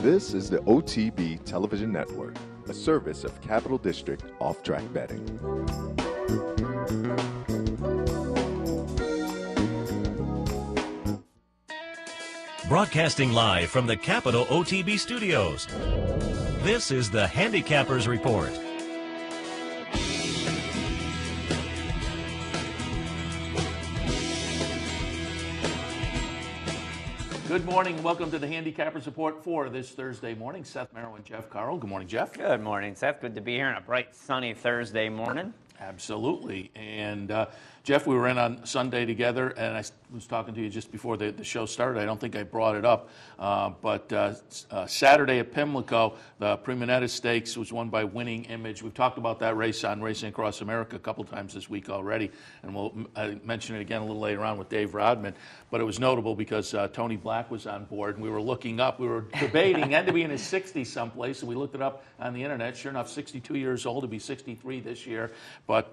This is the OTB Television Network, a service of Capital District Off-Track Betting. Broadcasting live from the Capital OTB studios, this is the Handicappers Report. Good morning. Welcome to the Handicappers Report for this Thursday morning. Seth Merrill and Jeff Carroll. Good morning, Jeff. Good morning, Seth. Good to be here on a bright, sunny Thursday morning. Absolutely. And Jeff, we were in on Sunday together, and I was talking to you just before the show started. I don't think I brought it up, but Saturday at Pimlico, the Primonetta Stakes was won by Winning Image. We've talked about that race on Racing Across America a couple times this week already, and we'll mention it again a little later on with Dave Rodman. But it was notable because Tony Black was on board, and we were looking up. We were debating, had to be in his 60s someplace, and we looked it up on the internet. Sure enough, 62 years old, to be 63 this year. But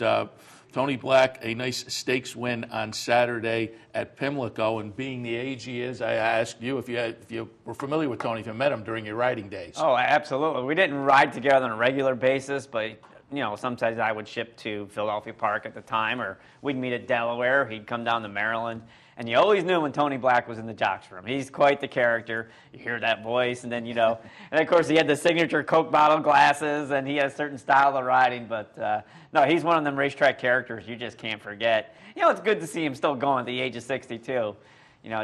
Tony Black, a nice stakes win on Saturday at Pimlico, and being the age he is, I asked you if you were familiar with Tony, if you met him during your riding days. Oh, absolutely. We didn't ride together on a regular basis, but sometimes I would ship to Philadelphia Park at the time, or we'd meet at Delaware. He'd come down to Maryland. And you always knew when Tony Black was in the jocks room. He's quite the character. You hear that voice, and then, and of course he had the signature Coke bottle glasses, and he has a certain style of riding. But, no, he's one of them racetrack characters you just can't forget. It's good to see him still going at the age of 62.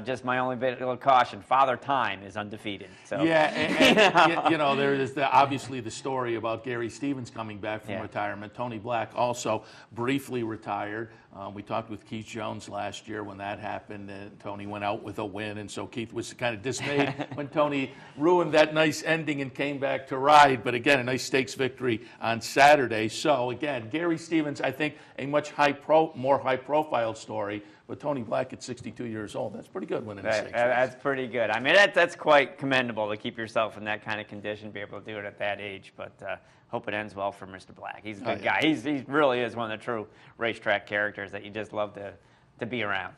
Just my only bit of caution, Father Time is undefeated. So. Yeah, and there is obviously the story about Gary Stevens coming back from retirement. Tony Black also briefly retired. We talked with Keith Jones last year when that happened, and Tony went out with a win, and so Keith was kind of dismayed when Tony ruined that nice ending and came back to ride. But again, a nice stakes victory on Saturday. So again, Gary Stevens, I think, a much more high-profile story. But Tony Black at 62 years old, that's pretty good winning a stakes race. That's pretty good. I mean, that's quite commendable to keep yourself in that kind of condition, be able to do it at that age. But hope it ends well for Mr. Black. He's a good guy. He really is one of the true racetrack characters that you just love to be around.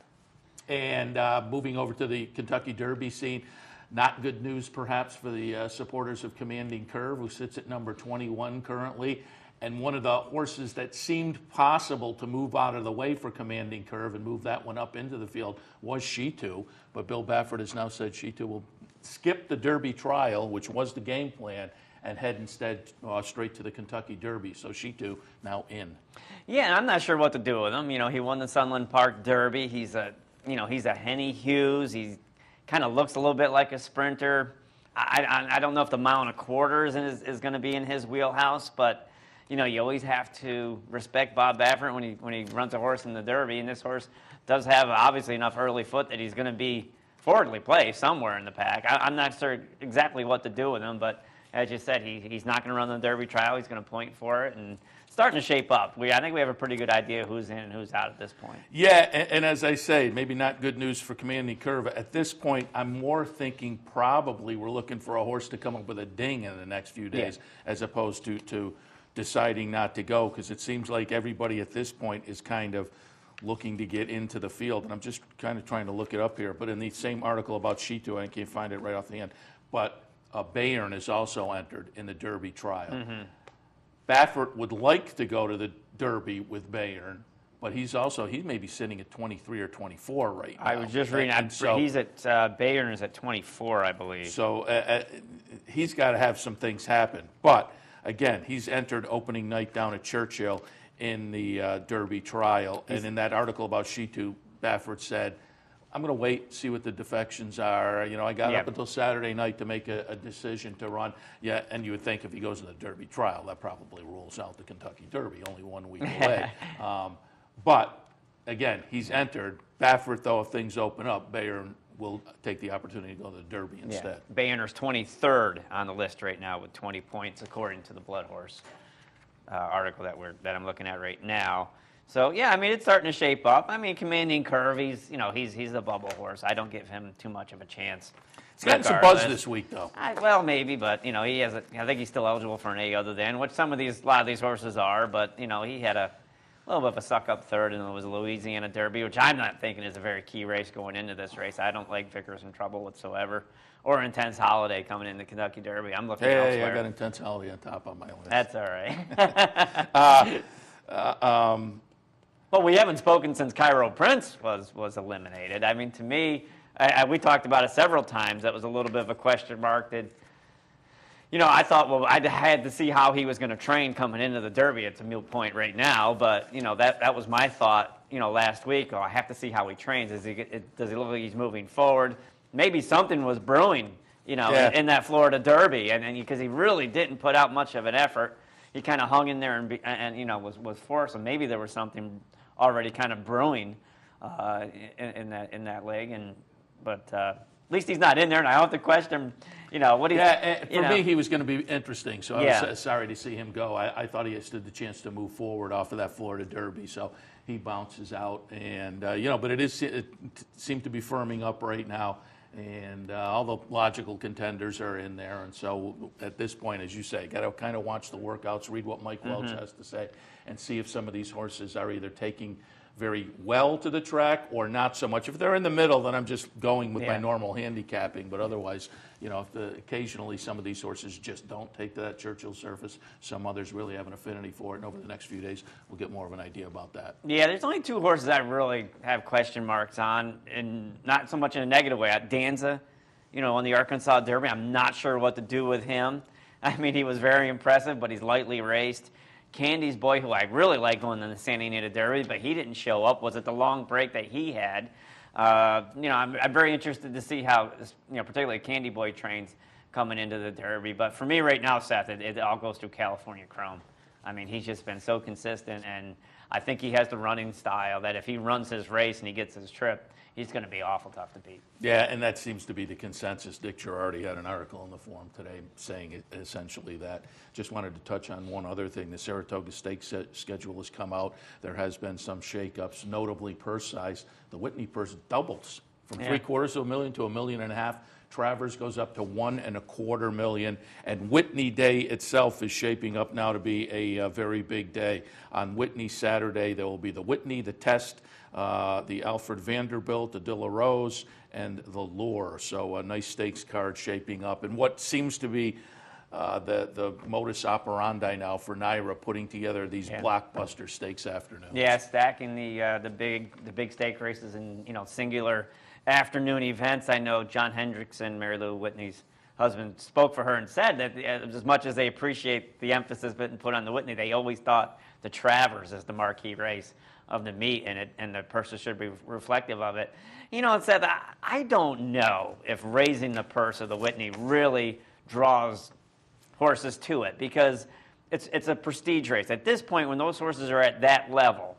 And moving over to the Kentucky Derby scene, not good news perhaps for the supporters of Commanding Curve, who sits at number 21 currently. And one of the horses that seemed possible to move out of the way for Commanding Curve and move that one up into the field was She Too. But Bill Baffert has now said She Too will skip the Derby trial, which was the game plan, and head instead straight to the Kentucky Derby. So She Too now in. Yeah, I'm not sure what to do with him. He won the Sunland Park Derby. He's a Henny Hughes. He kind of looks a little bit like a sprinter. I don't know if the mile and a quarter is going to be in his wheelhouse, but you always have to respect Bob Baffert when he runs a horse in the Derby, and this horse does have obviously enough early foot that he's going to be forwardly placed somewhere in the pack. I'm not sure exactly what to do with him, but as you said, he's not going to run the Derby trial. He's going to point for it, and starting to shape up. I think we have a pretty good idea who's in and who's out at this point. Yeah, and as I say, maybe not good news for Commanding Curve. At this point, I'm more thinking probably we're looking for a horse to come up with a ding in the next few days, as opposed to deciding not to go, because it seems like everybody at this point is kind of looking to get into the field. And I'm just kind of trying to look it up here. But in the same article about She Too, I can't find it right off the hand, but Bayern is also entered in the Derby trial. Mm-hmm. Baffert would like to go to the Derby with Bayern, but he may be sitting at 23 or 24 right now. I was just reading. So he's at Bayern is at 24, I believe. So he's got to have some things happen. But again, he's entered opening night down at Churchill in the Derby trial. And in that article about She Too, Baffert said, I'm going to wait, see what the defections are. I got up until Saturday night to make a decision to run. Yeah, and you would think if he goes to the Derby trial, that probably rules out the Kentucky Derby, only 1 week away. But, again, he's entered. Baffert, though, if things open up, Bayern will take the opportunity to go to the Derby instead. Yeah. Bayer's 23rd on the list right now with 20 points, according to the Blood Horse article that I'm looking at right now. So, it's starting to shape up. Commanding Curve, he's a bubble horse. I don't give him too much of a chance. He's gotten some buzz this week, though. Well, maybe, but, he has I think he's still eligible for an A other than, which a lot of these horses are, but, he had a little bit of a suck-up third, and it was a Louisiana Derby, which I'm not thinking is a very key race going into this race. I don't like Vickers in Trouble whatsoever, or Intense Holiday coming in the Kentucky Derby. I'm looking elsewhere. I got Intense Holiday on top on my list. That's all right. But we haven't spoken since Cairo Prince was eliminated. I mean, to me, we talked about it several times. That was a little bit of a question mark that, I thought, well, I had to see how he was going to train coming into the Derby. It's a moot point right now, but, that was my thought, last week. Oh, I have to see how he trains. Does he look like he's moving forward? Maybe something was brewing, in that Florida Derby, and because he really didn't put out much of an effort. He kind of hung in there and was forced, and maybe there was something already kind of brewing in that leg, but at least he's not in there, and I don't have to question what he's. For me, he was going to be interesting, so I was sorry to see him go. I thought he had stood the chance to move forward off of that Florida Derby, so he bounces out, and but it seemed to be firming up right now. And all the logical contenders are in there. And so at this point, as you say, got to kind of watch the workouts, read what Mike Welch has to say, and see if some of these horses are either taking very well to the track or not so much. If they're in the middle, then I'm just going with my normal handicapping. But otherwise, occasionally some of these horses just don't take to that Churchill surface. Some others really have an affinity for it. And over the next few days, we'll get more of an idea about that. Yeah, there's only two horses I really have question marks on, and not so much in a negative way. Danza, on the Arkansas Derby, I'm not sure what to do with him. I mean, he was very impressive, but he's lightly raced. Candy's boy, who I really like going in the Santa Anita Derby, but he didn't show up. Was it the long break that he had? I'm very interested to see how, particularly Candy Boy trains coming into the Derby. But for me right now, Seth, it all goes through California Chrome. I mean, he's just been so consistent, and I think he has the running style that if he runs his race and he gets his trip, he's going to be awful tough to beat. Yeah, and that seems to be the consensus. Dick Girardi had an article in the Forum today saying essentially that. Just wanted to touch on one other thing. The Saratoga Stakes schedule has come out. There has been some shakeups, notably purse size. The Whitney purse doubles from $750,000 to $1 million to $1.5 million. Travers goes up to $1.25 million, and Whitney Day itself is shaping up now to be a very big day. On Whitney Saturday, there will be the Whitney, the Test, the Alfred Vanderbilt, the De La Rose, and the Lure. So a nice stakes card shaping up, and what seems to be the modus operandi now for NYRA, putting together these blockbuster stakes afternoons. Yeah, stacking the big stake races in singular afternoon events. I know John Hendrickson, Mary Lou Whitney's husband, spoke for her and said that as much as they appreciate the emphasis being put on the Whitney, they always thought the Travers is the marquee race of the meet, and the purses should be reflective of it. It said that I don't know if raising the purse of the Whitney really draws horses to it, because it's a prestige race. At this point, when those horses are at that level,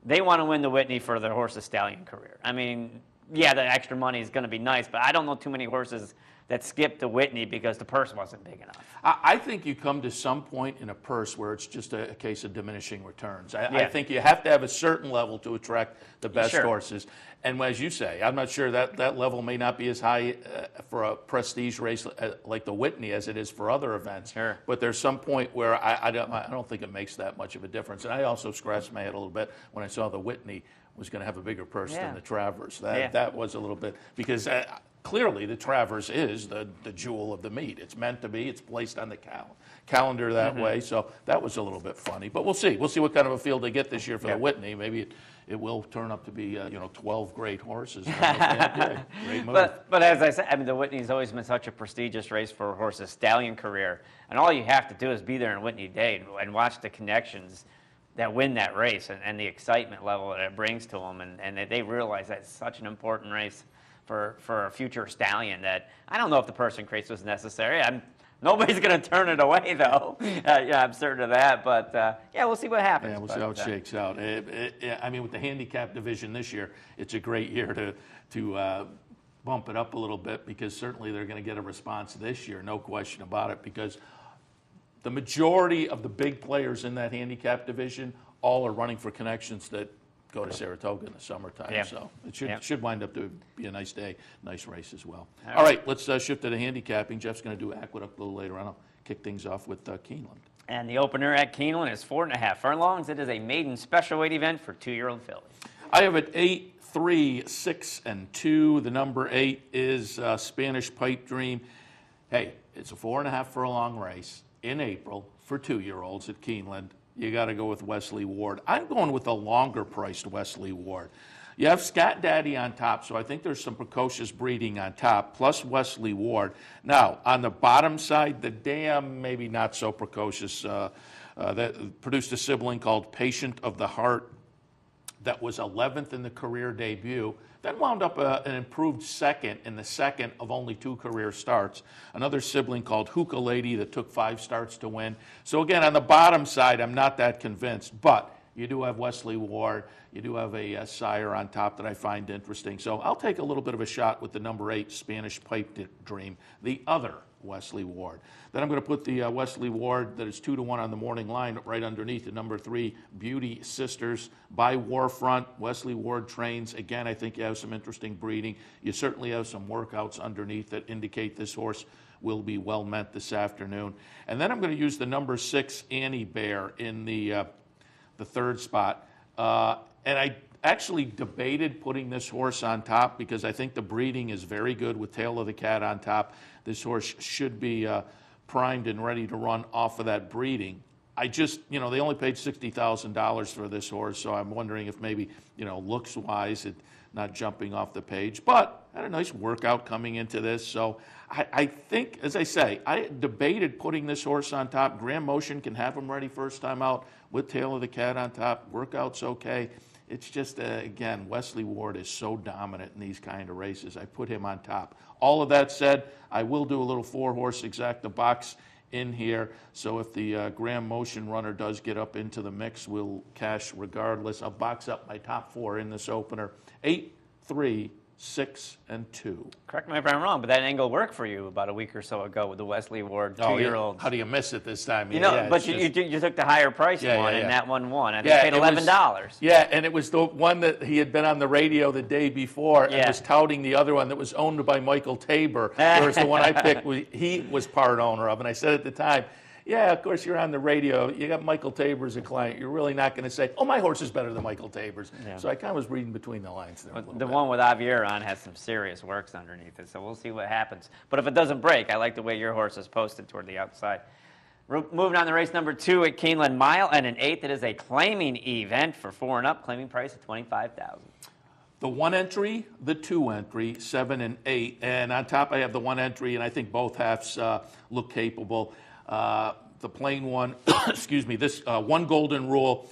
they want to win the Whitney for their horse's stallion career. I mean, yeah, the extra money is going to be nice, but I don't know too many horses that skipped the Whitney because the purse wasn't big enough. I think you come to some point in a purse where it's just a case of diminishing returns. I think you have to have a certain level to attract the best horses. And as you say, I'm not sure that level may not be as high for a prestige race like the Whitney as it is for other events. Sure. But there's some point where I don't think it makes that much of a difference. And I also scratched my head a little bit when I saw the Whitney was going to have a bigger purse than the Travers. That was a little bit, because clearly the Travers is the jewel of the meet. It's meant to be. It's placed on the calendar that way. So that was a little bit funny. But we'll see. We'll see what kind of a field they get this year for the Whitney. Maybe it will turn up to be 12 great horses. Great move. But as I said, I mean, the Whitney's always been such a prestigious race for a horse's stallion career. And all you have to do is be there on Whitney Day and watch the connections that win that race and the excitement level that it brings to them. And they realize that's such an important race for a future stallion that I don't know if the purse increase was necessary. Nobody's going to turn it away, though. I'm certain of that. But, we'll see what happens. Yeah, we'll see how it shakes out. I mean, with the handicap division this year, it's a great year to bump it up a little bit, because certainly they're going to get a response this year, no question about it, because the majority of the big players in that handicap division all are running for connections that go to Saratoga in the summertime. Yeah. So it should wind up to be a nice day, nice race as well. All right, let's shift to the handicapping. Jeff's going to do Aqueduct a little later on. I'll kick things off with Keeneland. And the opener at Keeneland is 4.5 furlongs. It is a maiden special weight event for 2-year-old fillies. I have it 8, 3, 6, and 2. The number 8 is Spanish Pipe Dream. Hey, it's a 4.5 furlong race in April for 2-year-olds at Keeneland. You got to go with Wesley Ward. I'm going with the longer priced Wesley Ward. You have Scat Daddy on top, so I think there's some precocious breeding on top, plus Wesley Ward. Now, on the bottom side, the dam, maybe not so precocious, that produced a sibling called Patient of the Heart that was 11th in the career debut, then wound up an improved second in the second of only 2 career starts. Another sibling called Hookah Lady that took 5 starts to win. So again, on the bottom side, I'm not that convinced, but you do have Wesley Ward. You do have a sire on top that I find interesting. So I'll take a little bit of a shot with the number 8 Spanish Pipe Dream, the other Wesley Ward. Then I'm going to put the Wesley Ward that is 2-1 on the morning line right underneath the number 3 Beauty Sisters by Warfront. Wesley Ward trains. Again, I think you have some interesting breeding. You certainly have some workouts underneath that indicate this horse will be well meant this afternoon. And then I'm going to use the number 6 Annie Bear in the third spot. And I actually debated putting this horse on top because I think the breeding is very good with Tail of the Cat on top. This horse should be primed and ready to run off of that breeding. I just, they only paid $60,000 for this horse, so I'm wondering if maybe, looks-wise, it's not jumping off the page. But I had a nice workout coming into this, so I think, as I say, I debated putting this horse on top. Grand Motion can have him ready first time out with Tail of the Cat on top. Workout's okay. It's just, again, Wesley Ward is so dominant in these kind of races. I put him on top. All of that said, I will do a little 4-horse exacta box in here. So if the Grand Motion runner does get up into the mix, we'll cash regardless. I'll box up my top 4 in this opener. 8, 3, 6, and 2. Correct me if I'm wrong, but that angle worked for you about a week or so ago with the Wesley Ward 2-year-olds. How do you miss it this time? You took the higher price one, and that one won. I think you paid $11. And it was the one that he had been on the radio the day before and was touting the other one that was owned by Michael Tabor, whereas the one I picked, he was part owner of. And I said at the time, yeah, of course, you're on the radio. You got Michael Tabor as a client. You're really not going to say, oh, my horse is better than Michael Tabor's. Yeah. So I kind of was reading between the lines there. The one with Javier on has some serious works underneath it, so we'll see what happens. But if it doesn't break, I like the way your horse is posted toward the outside. Moving on to race number 2 at Keeneland Mile, and an 8th. It is a claiming event for 4 and up, claiming price of $25,000. The 1 entry, the 2 entry, 7 and 8. And on top, I have the 1 entry, and I think both halves look capable. The plain one, excuse me, this 1 Golden Rule,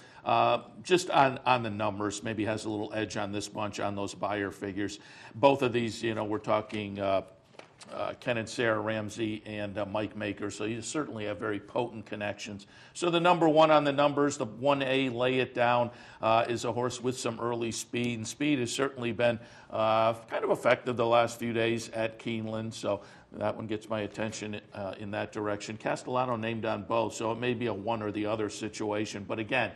just on the numbers, maybe has a little edge on this bunch on those buyer figures. Both of these, we're talking Ken and Sarah Ramsey and Mike Maker, so you certainly have very potent connections. So the number 1 on the numbers, the 1A, Lay It Down, is a horse with some early speed, and speed has certainly been kind of effective the last few days at Keeneland, so that one gets my attention in that direction. Castellano named on both, so it may be a one or the other situation. But again,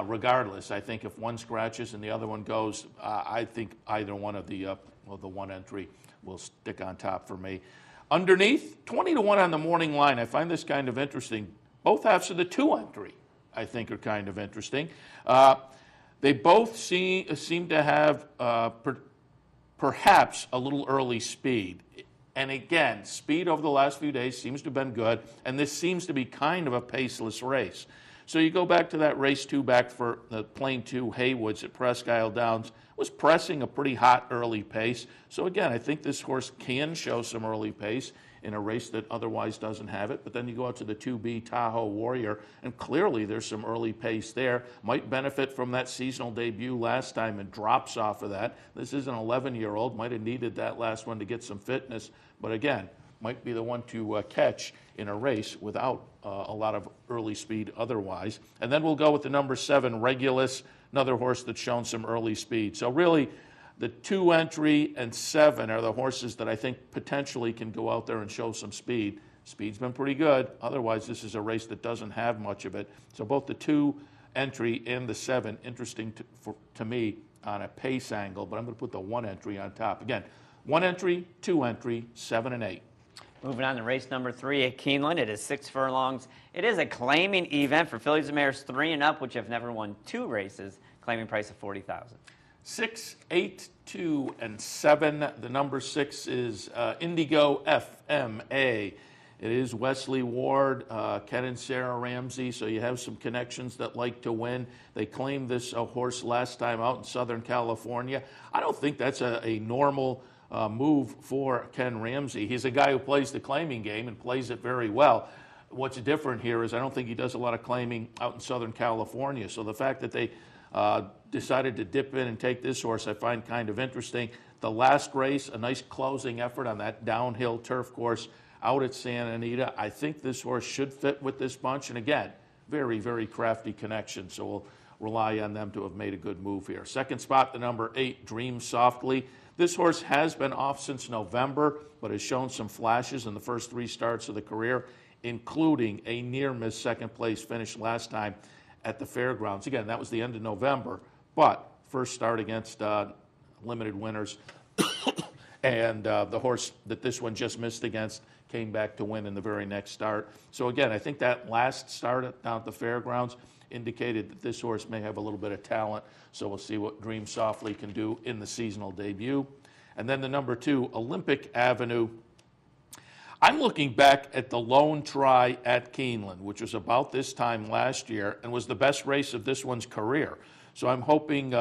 regardless, I think if one scratches and the other one goes, I think either one of the 1 entry will stick on top for me. Underneath, 20-1 on the morning line. I find this kind of interesting. Both halves of the 2 entry, I think, are kind of interesting. They both seem to have perhaps a little early speed. And again, speed over the last few days seems to have been good, and this seems to be kind of a paceless race. So you go back to that race 2 back for the plain 2 Haywoods at Presque Isle Downs, was pressing a pretty hot early pace. So again, I think this horse can show some early pace in a race that otherwise doesn't have it. But then you go out to the 2B Tahoe Warrior, and clearly there's some early pace there. Might benefit from that seasonal debut last time and drops off of that. This is an 11-year-old, might have needed that last one to get some fitness. But again, might be the one to catch in a race without a lot of early speed otherwise. And then we'll go with the number 7, Regulus, another horse that's shown some early speed. So really, the 2 entry and 7 are the horses that I think potentially can go out there and show some speed. Speed's been pretty good. Otherwise, this is a race that doesn't have much of it. So both the 2 entry and the 7, interesting to me on a pace angle, but I'm going to put the 1 entry on top. Again, 1 entry, 2 entry, 7 and 8. Moving on to race number 3 at Keeneland. It is 6 furlongs. It is a claiming event for fillies and mares 3 and up, which have never won 2 races. Claiming price of $40,000. 6, 8, 2, and 7. The number 6 is Indigo FMA. It is Wesley Ward, Ken and Sarah Ramsey, so you have some connections that like to win. They claimed this horse last time out in Southern California. I don't think that's a normal move for Ken Ramsey. He's a guy who plays the claiming game and plays it very well. What's different here is I don't think he does a lot of claiming out in Southern California. So the fact that they decided to dip in and take this horse I find kind of interesting. The last race, a nice closing effort on that downhill turf course out at Santa Anita. I think this horse should fit with this bunch. And again, very, very crafty connection. So we'll rely on them to have made a good move here. Second spot, the number 8, Dream Softly. This horse has been off since November, but has shown some flashes in the first 3 starts of the career, including a near-miss second-place finish last time at the Fairgrounds. Again, that was the end of November, but first start against limited winners. And the horse that this one just missed against came back to win in the very next start. So again, I think that last start down at the Fairgrounds indicated that this horse may have a little bit of talent. So we'll see what Dream Softly can do in the seasonal debut. And then the number 2, Olympic Avenue. I'm looking back at the lone try at Keeneland, which was about this time last year and was the best race of this one's career. So I'm hoping,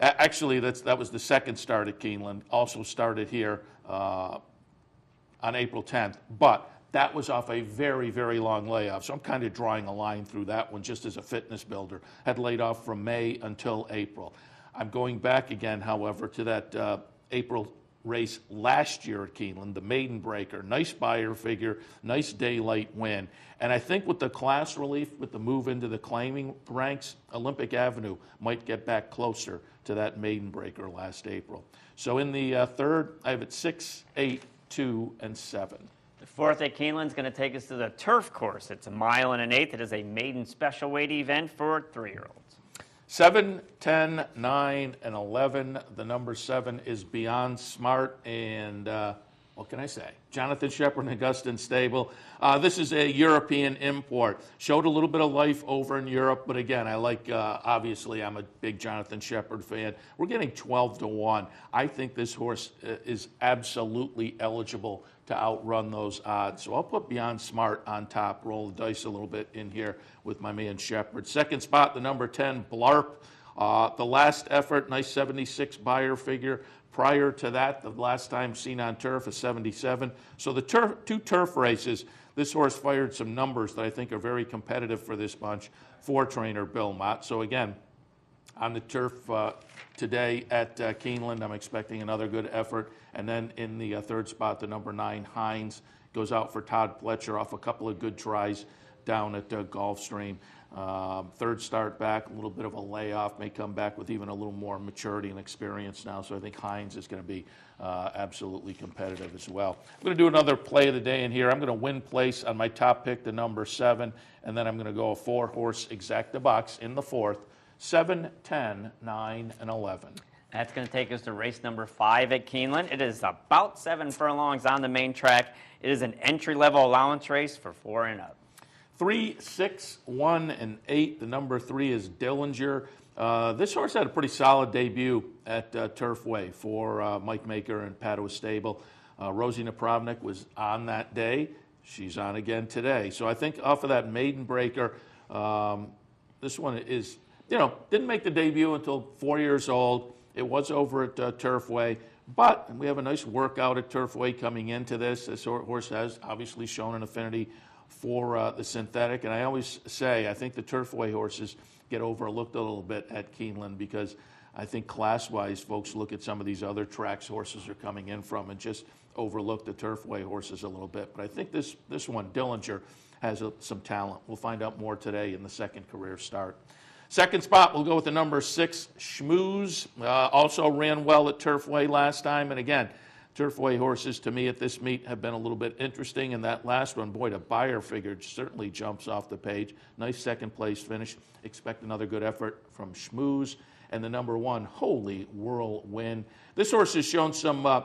actually that was the second start at Keeneland, also started here on April 10th, but that was off a very, very long layoff. So I'm kind of drawing a line through that one just as a fitness builder. Had laid off from May until April. I'm going back again, however, to that April race last year at Keeneland, the Maiden Breaker. Nice buyer figure, nice daylight win. And I think with the class relief, with the move into the claiming ranks, Olympic Avenue might get back closer to that Maiden Breaker last April. So in the third, I have it 6, 8, 2, and 7. The 4th at Keeneland is going to take us to the turf course. It's 1 mile and 1/8. It is a maiden special weight event for 3-year-olds. 7, 10, 9, and 11. The number 7 is Beyond Smart, and what can I say? Jonathan Shepard and Augustin Stable. This is a European import. Showed a little bit of life over in Europe, but again, I like, obviously, I'm a big Jonathan Shepard fan. We're getting 12-1. I think this horse is absolutely eligible to outrun those odds. So I'll put Beyond Smart on top, roll the dice a little bit in here with my man Shepard. Second spot, the number 10, Blarp. The last effort, nice 76 buyer figure. Prior to that, the last time seen on turf is 77. So the 2 turf races, this horse fired some numbers that I think are very competitive for this bunch for trainer Bill Mott. So again, on the turf today at Keeneland, I'm expecting another good effort. And then in the third spot, the number 9, Hines, goes out for Todd Pletcher off a couple of good tries down at Gulfstream. Third start back, a little bit of a layoff, may come back with even a little more maturity and experience now. So I think Hines is going to be absolutely competitive as well. I'm going to do another play of the day in here. I'm going to win place on my top pick, the number 7, and then I'm going to go a 4-horse exacta box in the 4th, 7, 10, 9, and 11. That's going to take us to race number 5 at Keeneland. It is about 7 furlongs on the main track. It is an entry-level allowance race for 4 and up. 3, 6, 1, and 8. The number 3 is Dillinger. This horse had a pretty solid debut at Turfway for Mike Maker and Padua Stable. Rosie Napravnik was on that day. She's on again today. So I think off of that Maiden Breaker, this one is, didn't make the debut until 4 years old. It was over at Turfway, but we have a nice workout at Turfway coming into this. This horse has obviously shown an affinity for the synthetic, and I always say I think the Turfway horses get overlooked a little bit at Keeneland because I think class-wise folks look at some of these other tracks horses are coming in from and just overlook the Turfway horses a little bit. But I think this one, Dillinger, has some talent. We'll find out more today in the second career start. Second spot, we'll go with the number 6, Schmooze. Also ran well at Turfway last time. And again, Turfway horses to me at this meet have been a little bit interesting. And that last one, boy, the buyer figure certainly jumps off the page. Nice second place finish. Expect another good effort from Schmooze. And the number 1, Holy Whirlwind. This horse has shown some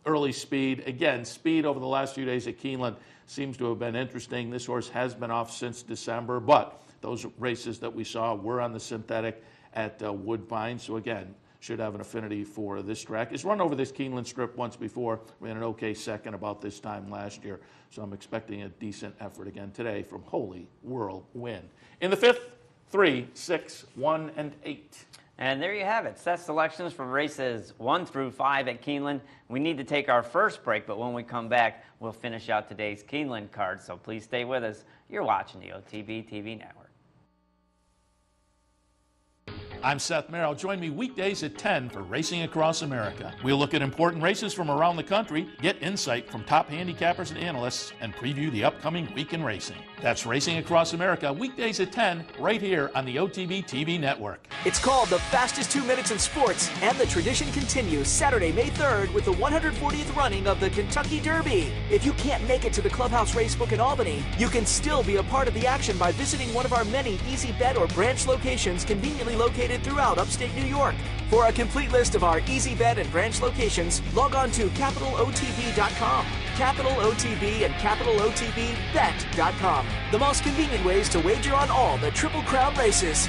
early speed. Again, speed over the last few days at Keeneland seems to have been interesting. This horse has been off since December, but those races that we saw were on the synthetic at Woodbine. So again, should have an affinity for this track. He's run over this Keeneland strip once before. Ran an okay second about this time last year. So I'm expecting a decent effort again today from Holy Whirlwind. In the fifth, 3, 6, 1, and 8. And there you have it. Set selections for races 1 through 5 at Keeneland. We need to take our first break, but when we come back, we'll finish out today's Keeneland card. So please stay with us. You're watching the OTB TV Network. I'm Seth Merrill. Join me weekdays at 10 for Racing Across America. We'll look at important races from around the country, get insight from top handicappers and analysts, and preview the upcoming week in racing. That's Racing Across America, weekdays at 10, right here on the OTB TV Network. It's called the fastest 2 minutes in sports, and the tradition continues Saturday, May 3rd with the 140th running of the Kentucky Derby. If you can't make it to the Clubhouse Racebook in Albany, you can still be a part of the action by visiting one of our many Easy Bet or branch locations conveniently located throughout upstate New York. For a complete list of our Easy Bet and branch locations, log on to capitalotb.com. Capital OTB and capitalotbbet.com. The most convenient ways to wager on all the Triple Crown races.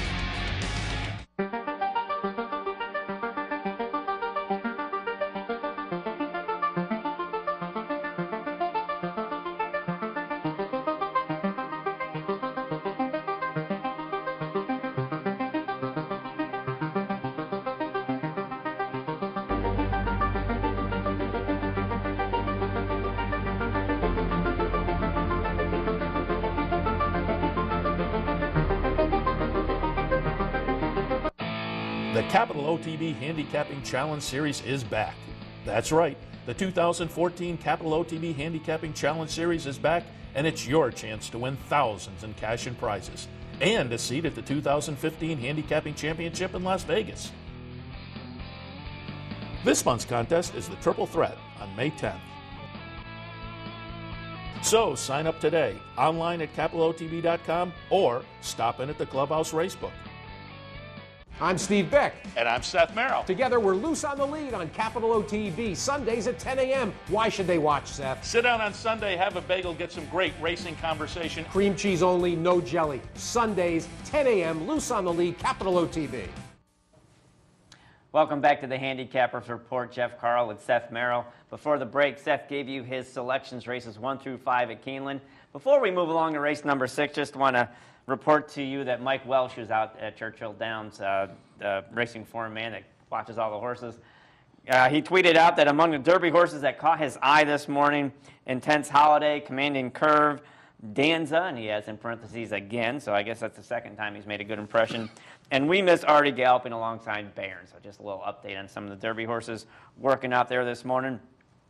The Capital OTB Handicapping Challenge Series is back. That's right, the 2014 Capital OTB Handicapping Challenge Series is back, and it's your chance to win thousands in cash and prizes, and a seat at the 2015 Handicapping Championship in Las Vegas. This month's contest is the Triple Threat on May 10th. So sign up today, online at capitalotb.com, or stop in at the Clubhouse Racebook. I'm Steve Beck. And I'm Seth Merrill. Together, we're loose on the lead on Capital OTB, Sundays at 10 a.m. Why should they watch, Seth? Sit down on Sunday, have a bagel, get some great racing conversation. Cream cheese only, no jelly. Sundays, 10 a.m., loose on the lead, Capital OTB. Welcome back to the Handicappers Report. Jeff Carl with Seth Merrill. Before the break, Seth gave you his selections, races 1 through 5 at Keeneland. Before we move along to race number 6, just want to report to you that Mike Welsh, who's out at Churchill Downs, the racing forum man that watches all the horses, he tweeted out that among the Derby horses that caught his eye this morning, Intense Holiday, Commanding Curve, Danza, and he has in parentheses again, so I guess that's the second time he's made a good impression, and We Miss Artie galloping alongside Bayern. So just a little update on some of the Derby horses working out there this morning.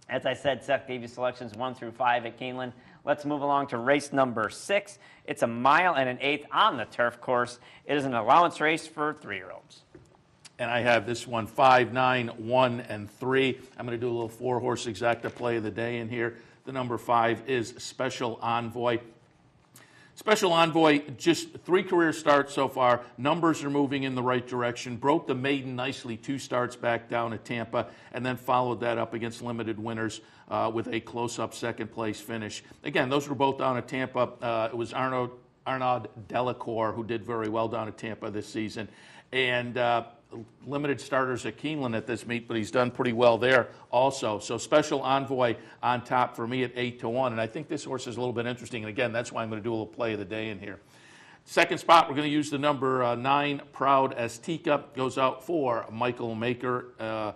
As I said, Seth gave you selections 1 through 5 at Keeneland. Let's move along to race number 6. It's a 1 1/8 on the turf course. It is an allowance race for 3-year-olds. And I have this one 5, 9, 1, and 3. I'm going to do a little 4-horse exacta play of the day in here. The number 5 is Special Envoy. Special Envoy, just 3 career starts so far. Numbers are moving in the right direction. Broke the maiden nicely 2 starts back down at Tampa, and then followed that up against limited winners with a close-up second-place finish. Again, those were both down at Tampa. It was Arnaud Delacour who did very well down at Tampa this season. And limited starters at Keeneland at this meet, but he's done pretty well there also. So Special Envoy on top for me at 8-1, and I think this horse is a little bit interesting. And again, that's why I'm going to do a little play of the day in here. Second spot, we're going to use the number 9, Proud as Tika, goes out for Michael Maker.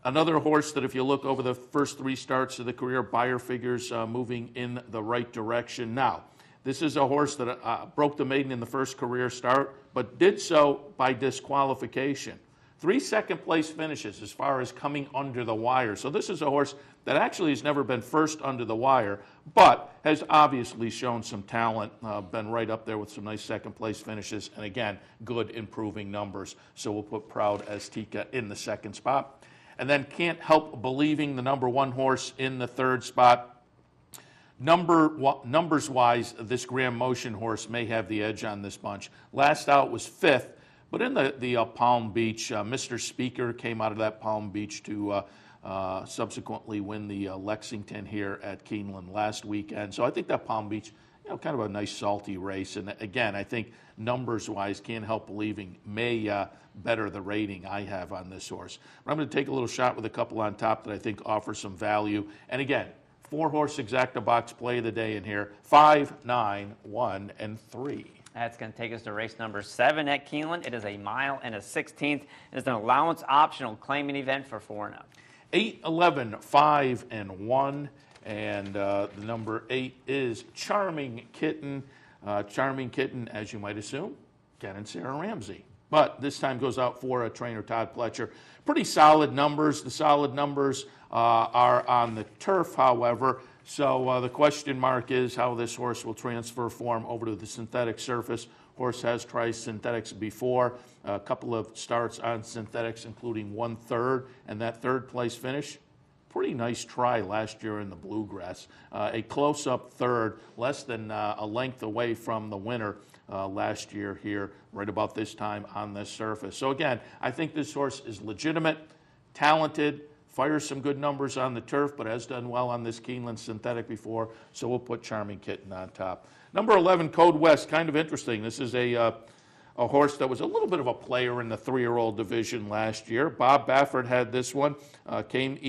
Another horse that if you look over the first 3 starts of the career, buyer figures moving in the right direction. Now, this is a horse that broke the maiden in the first career start, but did so by disqualification. 3 second-place finishes as far as coming under the wire. So this is a horse that actually has never been first under the wire, but has obviously shown some talent, been right up there with some nice second-place finishes, and again, good improving numbers. So we'll put Proud as Tika in the second spot. And then Can't Help Believing, the number 1 horse in the third spot. Numbers-wise, this Graham Motion horse may have the edge on this bunch. Last out was 5th, but in the Palm Beach, Mr. Speaker came out of that Palm Beach to subsequently win the Lexington here at Keeneland last weekend. So I think that Palm Beach, kind of a nice salty race. And again, I think numbers-wise, can't help believing may better the rating I have on this horse. But I'm going to take a little shot with a couple on top that I think offer some value. And again, 4-horse exacta-box play of the day in here: 5, 9, 1, and 3. That's going to take us to race number 7 at Keeneland. It is a mile and a 16th. It is an allowance optional claiming event for 4 and up. 8, 11, 5, and 1. And the number 8 is Charming Kitten. Charming Kitten, as you might assume, Ken and Sarah Ramsey. But this time goes out for trainer Todd Pletcher. Pretty solid numbers. The solid numbers are on the turf, however. So the question mark is how this horse will transfer form over to the synthetic surface. Horse has tried synthetics before. A couple of starts on synthetics, including 1/3, and that third place finish. Pretty nice try last year in the Bluegrass. A close-up third, less than a length away from the winner last year here, right about this time on this surface. So again, I think this horse is legitimate, talented, fires some good numbers on the turf, but has done well on this Keeneland synthetic before, so we'll put Charming Kitten on top. Number 11, Code West, kind of interesting. This is a horse that was a little bit of a player in the 3-year-old division last year. Bob Baffert had this one, came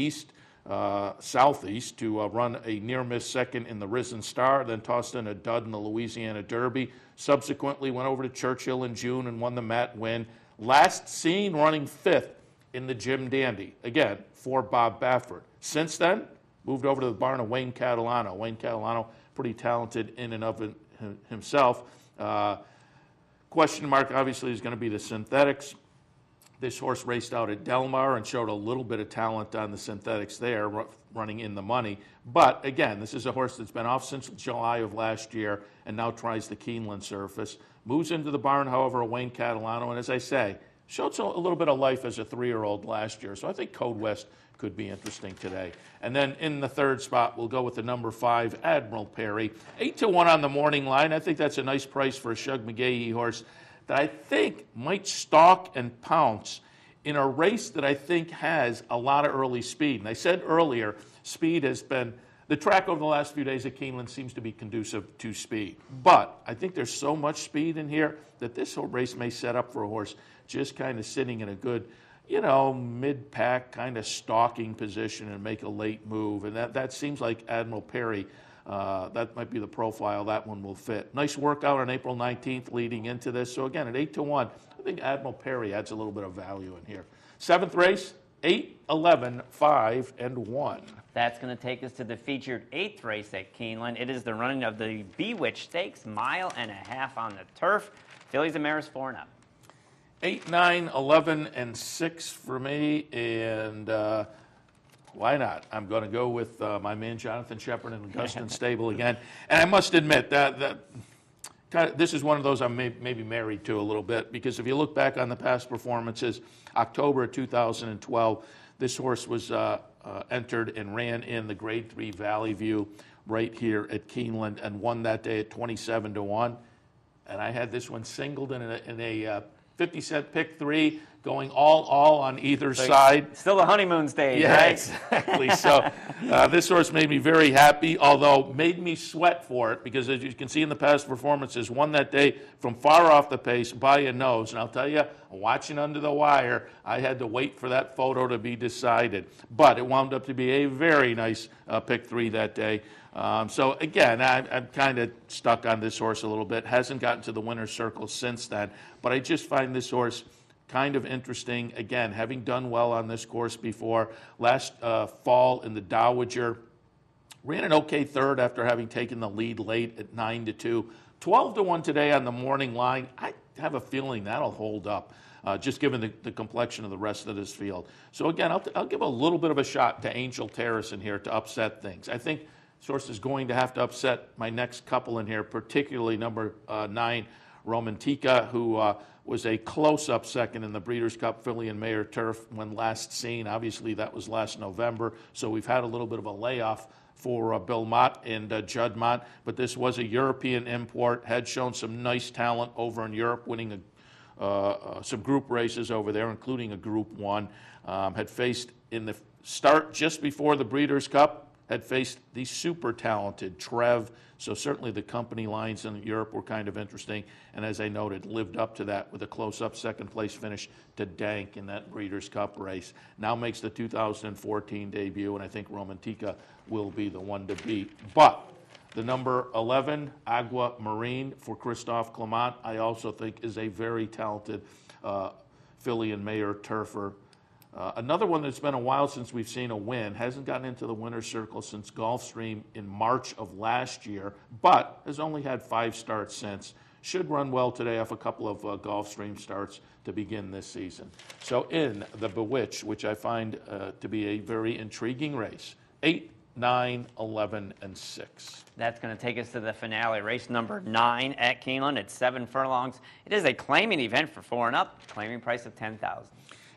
southeast to run a near-miss second in the Risen Star, then tossed in a dud in the Louisiana Derby. Subsequently went over to Churchill in June and won the Matt Win. Last seen running 5th in the Jim Dandy, again, for Bob Baffert. Since then, moved over to the barn of Wayne Catalano. Wayne Catalano, pretty talented in and of himself. Question mark, obviously, is going to be the synthetics. This horse raced out at Del Mar and showed a little bit of talent on the synthetics there, running in the money. But again, this is a horse that's been off since July of last year and now tries the Keeneland surface. Moves into the barn, however, Wayne Catalano, and as I say, showed a little bit of life as a 3-year-old last year. So I think Code West could be interesting today. And then in the third spot, we'll go with the number 5, Admiral Perry. 8-1 on the morning line. I think that's a nice price for a Shug McGahee horse that I think might stalk and pounce in a race that I think has a lot of early speed. And I said earlier, speed has been, the track over the last few days at Keeneland seems to be conducive to speed. But I think there's so much speed in here that this whole race may set up for a horse just kind of sitting in a good, mid-pack kind of stalking position and make a late move. And that seems like Admiral Perry. That might be the profile that one will fit. Nice workout on April 19th leading into this. So again, at 8-1, I think Admiral Perry adds a little bit of value in here. 7th race, 8, 11, 5, and 1. That's going to take us to the featured 8th race at Keeneland. It is the running of the Bewitched Stakes, 1.5 miles on the turf. Fillies and mares 4 and up. 8, 9, 11, and 6 for me, and why not? I'm going to go with my man Jonathan Shepard in Augustin Stable again. And I must admit that this is one of those I'm maybe married to a little bit, because if you look back on the past performances, October 2012, this horse was entered and ran in the Grade 3 Valley View right here at Keeneland and won that day at 27-1. And I had this one singled in a 50-cent pick 3, going all on either side. Still the honeymoon stage, yeah, right? Exactly. So this horse made me very happy, although made me sweat for it, because as you can see in the past performances, won that day from far off the pace by a nose. And I'll tell you, watching under the wire, I had to wait for that photo to be decided. But it wound up to be a very nice pick 3 that day. So again, I'm kind of stuck on this horse a little bit. Hasn't gotten to the winner's circle since then. But I just find this horse kind of interesting. Again, having done well on this course before. Last fall in the Dowager, ran an okay third after having taken the lead late at 9-2. 12-1 today on the morning line. I have a feeling that'll hold up, just given the complexion of the rest of this field. So again, I'll give a little bit of a shot to Angel Terrace in here to upset things. I think this horse is going to have to upset my next couple in here, particularly number 9, Roman Tika, who was a close-up second in the Breeders' Cup Filly and Mare Turf when last seen. Obviously, that was last November, so we've had a little bit of a layoff for Bill Mott and Judd Mott, but this was a European import, had shown some nice talent over in Europe, winning some group races over there, including a Group 1, had faced in the start just before the Breeders' Cup, had faced the super talented Trev. So certainly the company lines in Europe were kind of interesting. And as I noted, lived up to that with a close-up second-place finish to Dank in that Breeders' Cup race. Now makes the 2014 debut, and I think Tika will be the one to beat. But the number 11, Agua Marine for Christophe Clement, I also think is a very talented filly and mare turfer. Another one that's been a while since we've seen a win, hasn't gotten into the winner's circle since Gulfstream in March of last year, but has only had 5 starts since. Should run well today off a couple of Gulfstream starts to begin this season. So in the Bewitched, which I find to be a very intriguing race, 8, 9, 11, and 6. That's going to take us to the finale, race number 9 at Keeneland. It's 7 furlongs. It is a claiming event for 4 and up, claiming price of $10,000.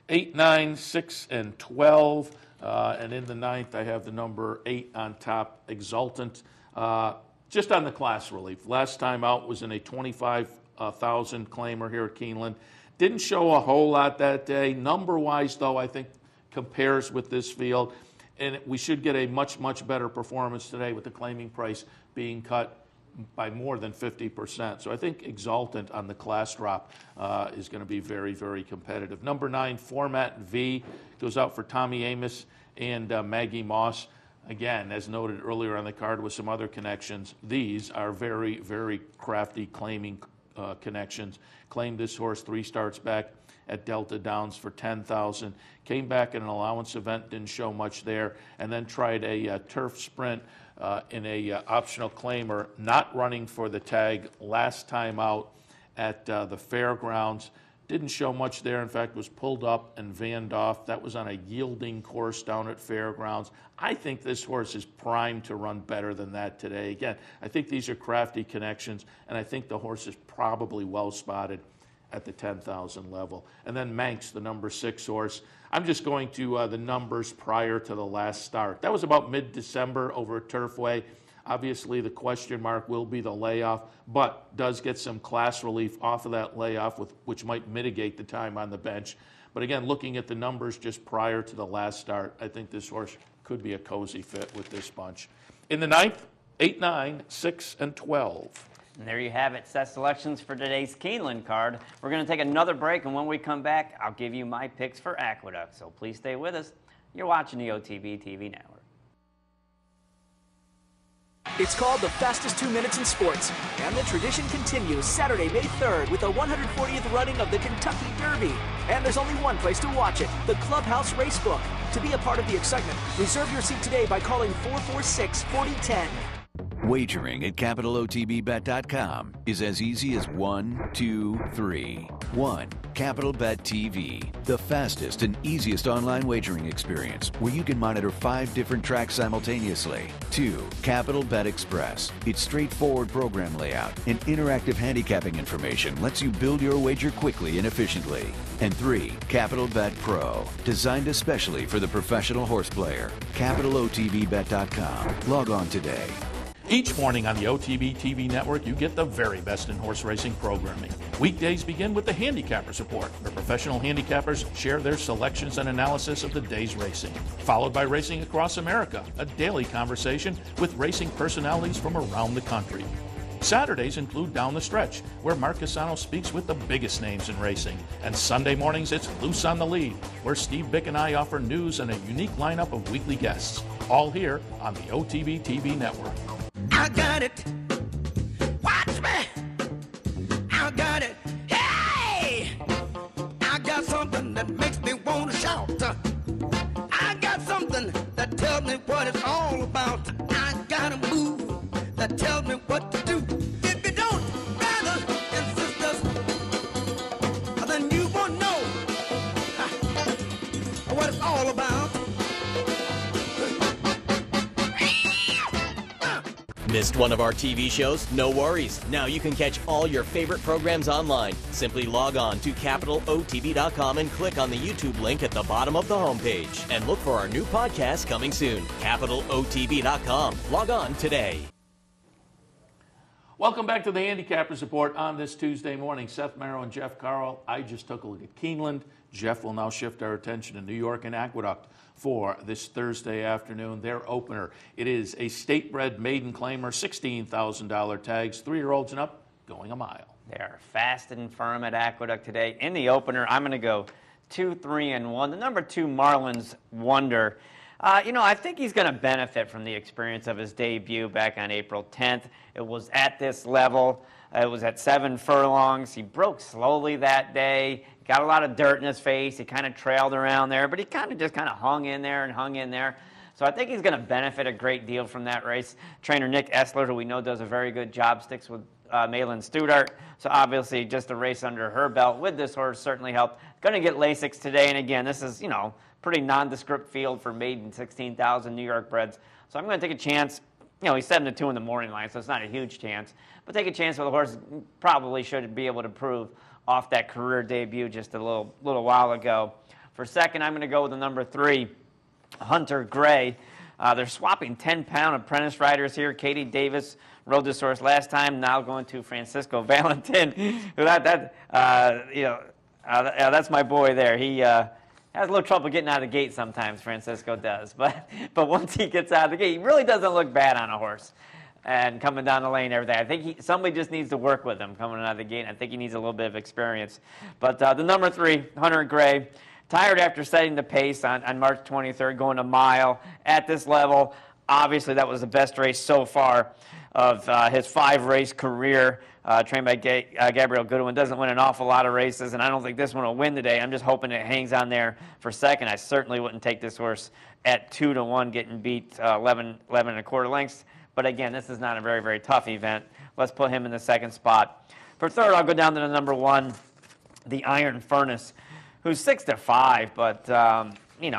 8, 9, 6, and 12. And in the 9th, I have the number 8 on top, Exultant. Just on the class relief. Last time out was in a 25,000 claimer here at Keeneland. Didn't show a whole lot that day. Number-wise, though, I think compares with this field. And we should get a much, much better performance today with the claiming price being cut by more than 50%. So I think Exultant on the class drop is going to be very, very competitive. Number 9, Format V, goes out for Tommy Amos and Maggie Moss. Again, as noted earlier on the card with some other connections, these are very, very crafty claiming connections. Claimed this horse 3 starts back at Delta Downs for $10,000. Came back in an allowance event, didn't show much there, and then tried a turf sprint in a optional claimer, not running for the tag last time out at the fairgrounds. Didn't show much there. In fact, was pulled up and vanned off. That was on a yielding course down at fairgrounds. I think this horse is primed to run better than that today. Again, I think these are crafty connections, and I think the horse is probably well spotted at the 10,000 level. And then Manx, the number 6 horse. I'm just going to the numbers prior to the last start. That was about mid-December over at Turfway. Obviously, the question mark will be the layoff, but does get some class relief off of that layoff, which might mitigate the time on the bench. But again, looking at the numbers just prior to the last start, I think this horse could be a cozy fit with this bunch. In the 9th, 8, 9, 6, and 12. And there you have it, set selections for today's Keeneland card. We're going to take another break, and when we come back, I'll give you my picks for Aqueduct. So please stay with us. You're watching the OTB TV Network. It's called the fastest 2 minutes in sports, and the tradition continues Saturday, May 3rd with the 140th running of the Kentucky Derby. And there's only one place to watch it, the Clubhouse Racebook. To be a part of the excitement, reserve your seat today by calling 446-4010. Wagering at CapitalOTBBet.com is as easy as 1, 2, 3. 1. Capital Bet TV, the fastest and easiest online wagering experience where you can monitor 5 different tracks simultaneously. 2. Capital Bet Express. Its straightforward program layout and interactive handicapping information lets you build your wager quickly and efficiently. And 3. Capital Bet Pro, designed especially for the professional horse player. CapitalOTBBet.com. Log on today. Each morning on the OTB TV network, you get the very best in horse racing programming. Weekdays begin with the Handicappers Report, where professional handicappers share their selections and analysis of the day's racing. Followed by Racing Across America, a daily conversation with racing personalities from around the country. Saturdays include Down the Stretch, where Mark Casano speaks with the biggest names in racing. And Sunday mornings, it's Loose on the Lead, where Steve Bick and I offer news and a unique lineup of weekly guests. All here on the OTB TV network. I got it. Watch me. I got it. Hey! I got something that makes me want to shout. I got something that tells me what it's all about. I got a move that tells me what to do. If you don't, brothers and sisters, then you won't know what it's all about. Missed one of our TV shows? No worries. Now you can catch all your favorite programs online. Simply log on to CapitalOTB.com and click on the YouTube link at the bottom of the homepage. And look for our new podcast coming soon. CapitalOTB.com. Log on today. Welcome back to the Handicappers Report on this Tuesday morning. Seth Merrow and Jeff Carl. I just took a look at Keeneland. Jeff will now shift our attention to New York and Aqueduct for this Thursday afternoon, their opener. It is a state-bred maiden claimer, $16,000 tags, 3-year-olds and up, going a mile. They are fast and firm at Aqueduct today. In the opener, I'm going to go 2, 3, and 1. The number 2, Marlins Wonder. I think he's going to benefit from the experience of his debut back on April 10th. It was at this level. It was at 7 furlongs. He broke slowly that day. Got a lot of dirt in his face. He kind of trailed around there, but he kind of hung in there and hung in there. So I think he's going to benefit a great deal from that race. Trainer Nick Essler, who we know does a very good job, sticks with Malin Studart. So obviously just a race under her belt with this horse certainly helped. Going to get Lasix today, and again, this is, pretty nondescript field for maiden 16,000 New York breds. So I'm going to take a chance. He's 7-2 in the morning line, so it's not a huge chance. But take a chance with the horse probably should be able to prove off that career debut just a little while ago. For second, I'm going to go with the number 3, Hunter Gray. They're swapping 10-pound apprentice riders here. Katie Davis rode this horse last time, now going to Francisco Valentin. That's my boy there. He has a little trouble getting out of the gate sometimes, Francisco does. But once he gets out of the gate, he really doesn't look bad on a horse. And coming down the lane and everything. I think somebody just needs to work with him coming out of the gate. I think he needs a little bit of experience. But the number 3, Hunter Gray, tired after setting the pace on March 23rd, going a mile at this level. Obviously, that was the best race so far of his 5-race career. Trained by Gabriel Goodwin. Doesn't win an awful lot of races, and I don't think this one will win today. I'm just hoping it hangs on there for second. I certainly wouldn't take this horse at 2-1, getting beat 11 1/4 lengths. But again, this is not a very, very tough event. Let's put him in the second spot. For third, I'll go down to the number 1, the Iron Furnace, who's 6-5, but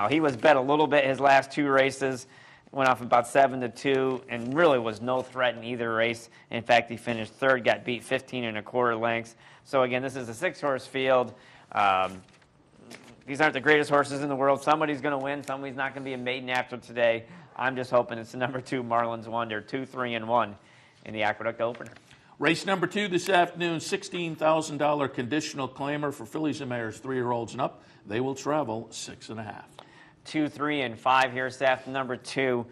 he was bet a little bit his last 2 races. Went off about 7-2 and really was no threat in either race. In fact, he finished third, got beat 15 1/4 lengths. So again, this is a 6-horse field. These aren't the greatest horses in the world. Somebody's going to win. Somebody's not going to be a maiden after today. I'm just hoping it's the number 2, Marlins Wonder, 2, 3, and 1 in the Aqueduct opener. Race number 2 this afternoon, $16,000 conditional claimer for fillies and mares, 3-year-olds and up. They will travel 6.5. 2, 3, and 5 here, Seth. Number 2,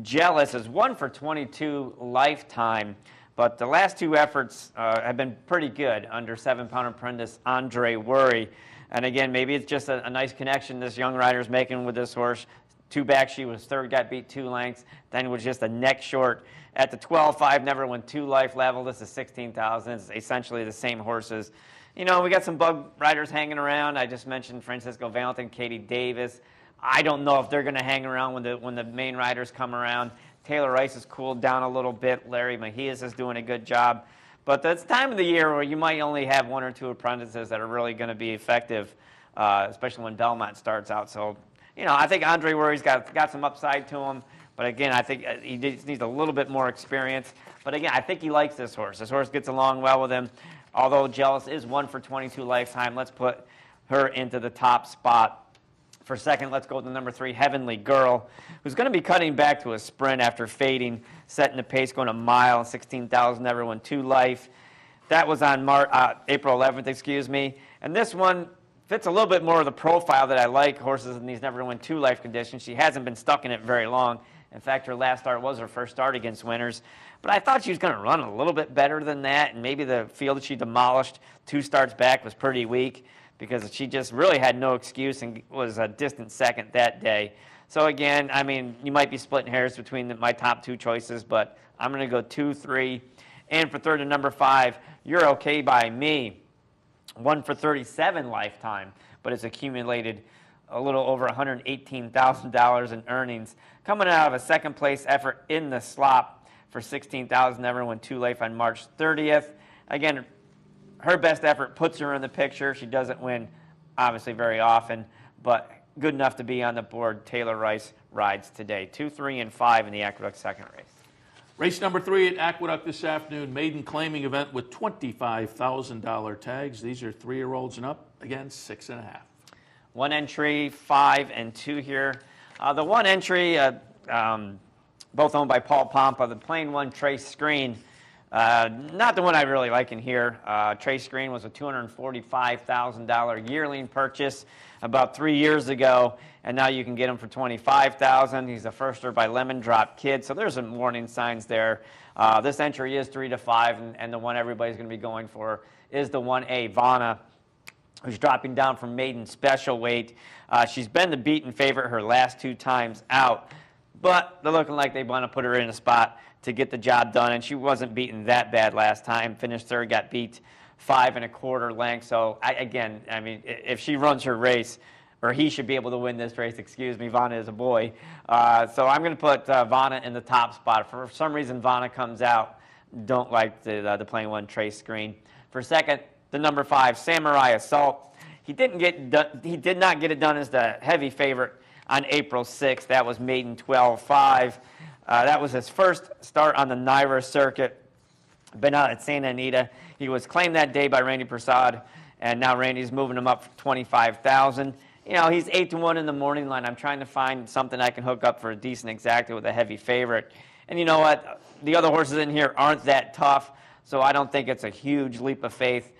Jealous is 1 for 22 lifetime, but the last 2 efforts have been pretty good under 7-pound apprentice Andre Worry. And again, maybe it's just a nice connection this young rider's making with this horse. 2 back, she was third, got beat 2 lengths, then was just a neck short. At the 12-5, never won 2 life level. This is 16,000. It's essentially the same horses. We got some bug riders hanging around. I just mentioned Francisco Valentin, Katie Davis. I don't know if they're going to hang around when the main riders come around. Taylor Rice has cooled down a little bit. Larry Mejias is doing a good job. But it's time of the year where you might only have 1 or 2 apprentices that are really going to be effective, especially when Belmont starts out. So, I think Andre Worry's got some upside to him. But again, I think he just needs a little bit more experience. But again, I think he likes this horse. This horse gets along well with him. Although Jealous is 1 for 22 lifetime, let's put her into the top spot. For second, let's go with the number 3, Heavenly Girl, who's going to be cutting back to a sprint after fading, setting the pace, going a mile, 16,000, never won 2 life. That was on April 11th, And this one fits a little bit more of the profile that I like, horses in these never win 2 life conditions. She hasn't been stuck in it very long. In fact, her last start was her first start against winners. But I thought she was going to run a little bit better than that, and maybe the field that she demolished 2 starts back was pretty weak, because she just really had no excuse and was a distant second that day. So again, you might be splitting hairs between my top 2 choices, but I'm going to go 2, 3. And for third and number 5, You're Okay by Me. 1 for 37 lifetime, but it's accumulated a little over $118,000 in earnings. Coming out of a second place effort in the slop for $16,000, never won 2 life on March 30th. Again, her best effort puts her in the picture. She doesn't win, obviously, very often, but good enough to be on the board. Taylor Rice rides today. 2, 3, and 5 in the Aqueduct second race. Race number 3 at Aqueduct this afternoon, maiden claiming event with $25,000 tags. These are 3-year-olds and up, again, 6.5. 1 entry, 5 and 2 here. The 1 entry, both owned by Paul Pompa, the plain 1 Trace Screen. Not the one I really like in here. Trace Green was a $245,000 yearling purchase about 3 years ago, and now you can get him for $25,000. He's a firster by Lemon Drop Kid, so there's some warning signs there. This entry is 3 to 5, and the one everybody's going to be going for is the 1A Vanna, who's dropping down from maiden special weight. She's been the beaten favorite her last 2 times out, but they're looking like they want to put her in a spot to get the job done, and she wasn't beaten that bad last time. Finished third, got beat 5 1/4 lengths. So, I mean, if she runs her race, or he should be able to win this race, excuse me, Vanna is a boy. So I'm going to put Vanna in the top spot. For some reason, Vanna comes out. Don't like the plain one, Trace Green. For second, the number 5, Samurai Assault. He did not get it done as the heavy favorite on April 6th. That was maiden 12-5. That was his first start on the NYRA circuit. Been out at Santa Anita. He was claimed that day by Randy Prasad, and now Randy's moving him up for $25,000. You know, he's 8 to 1 in the morning line. I'm trying to find something I can hook up for a decent exacta with a heavy favorite. And you know what? The other horses in here aren't that tough, so I don't think it's a huge leap of faith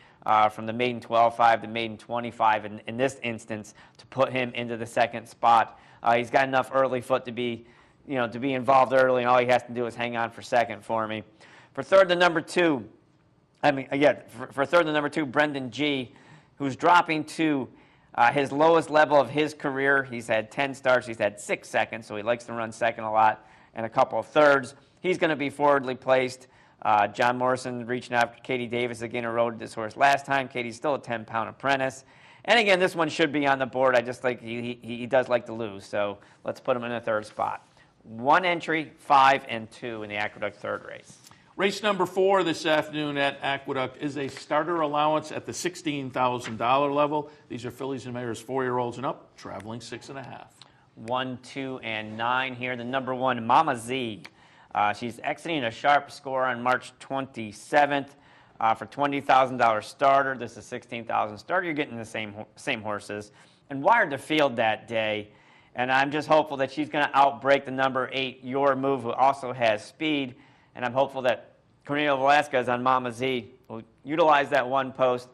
from the maiden 12-5 to maiden 25 in this instance to put him into the second spot. He's got enough early foot to be involved early, and all he has to do is hang on for second for me. For third, the number 2, for third, the number 2, Brendan G., who's dropping to his lowest level of his career. He's had 10 starts. He's had 6 seconds, so he likes to run second a lot, and a couple of thirds. He's going to be forwardly placed. John Morrison reaching out for Katie Davis again, who rode this horse last time. Katie's still a 10-pound apprentice. And again, this one should be on the board. I just think he does like to lose, so let's put him in the third spot. 1 entry, 5 and 2 in the Aqueduct third race. Race number 4 this afternoon at Aqueduct is a starter allowance at the $16,000 level. These are fillies and mares 4-year-olds and up, traveling 6.5. 1, 2, and 9 here. The number 1, Mama Z. She's exiting a sharp score on March 27th for $20,000 starter. This is $16,000 starter. You're getting the same horses. And wired to field that day. And I'm just hopeful that she's going to outbreak the number 8, Your Move, who also has speed. And I'm hopeful that Cornelio Velasquez on Mama Z will utilize that one post.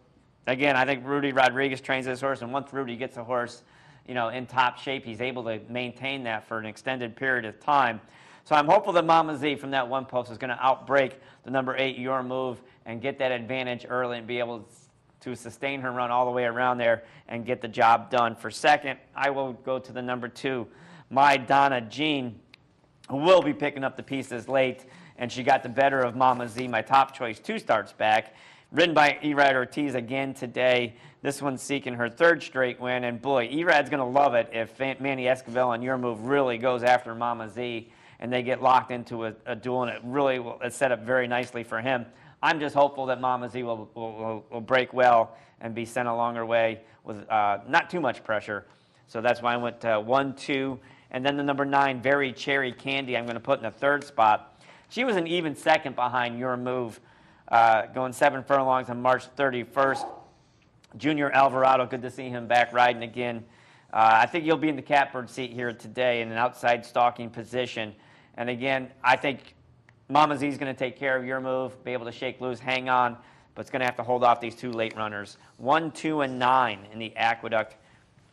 Again, I think Rudy Rodriguez trains this horse, and once Rudy gets a horse, in top shape, he's able to maintain that for an extended period of time. So I'm hopeful that Mama Z from that one post is going to outbreak the number 8, Your Move, and get that advantage early and be able to sustain her run all the way around there and get the job done. For second, I will go to the number 2, My Donna Jean, who will be picking up the pieces late, and she got the better of Mama Z, my top choice, 2 starts back. Ridden by Erad Ortiz again today. This one's seeking her 3rd straight win, and boy, Erad's going to love it if Manny Esquivel on Your Move really goes after Mama Z and they get locked into a duel, and it really will set up very nicely for him. I'm just hopeful that Mama Z will break well and be sent along her way with not too much pressure. So that's why I went 1, 2, and then the number 9, Very Cherry Candy, I'm going to put in the 3rd spot. She was an even second behind Your Move, going 7 furlongs on March 31st. Junior Alvarado, good to see him back riding again. I think he'll be in the catbird seat here today in an outside stalking position. And again, I think Mama Z's going to take care of Your Move, be able to shake loose, hang on, but it's going to have to hold off these 2 late runners. 1, 2, and 9 in the Aqueduct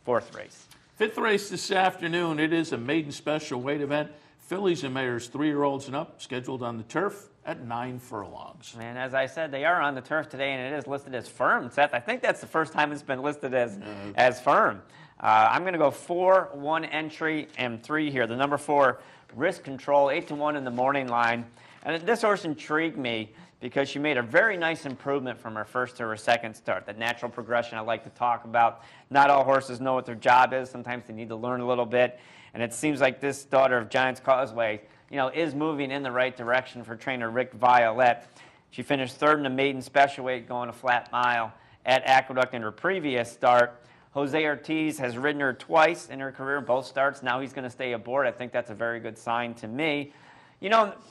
4th race. 5th race this afternoon. It is a maiden special weight event. Fillies and mares 3-year-olds and up, scheduled on the turf at 9 furlongs. And as I said, they are on the turf today, and it is listed as firm, Seth. I think that's the first time it's been listed as firm. I'm going to go 4, 1 entry, and 3 here. The number 4, Risk Control, 8 to 1 in the morning line. And this horse intrigued me because she made a very nice improvement from her first to her second start. That natural progression I like to talk about. Not all horses know what their job is. Sometimes they need to learn a little bit. And it seems like this daughter of Giants Causeway, is moving in the right direction for trainer Rick Violette. She finished 3rd in the maiden special weight going a flat mile at Aqueduct in her previous start. Jose Ortiz has ridden her twice in her career, both starts. Now he's going to stay aboard. I think that's a very good sign to me.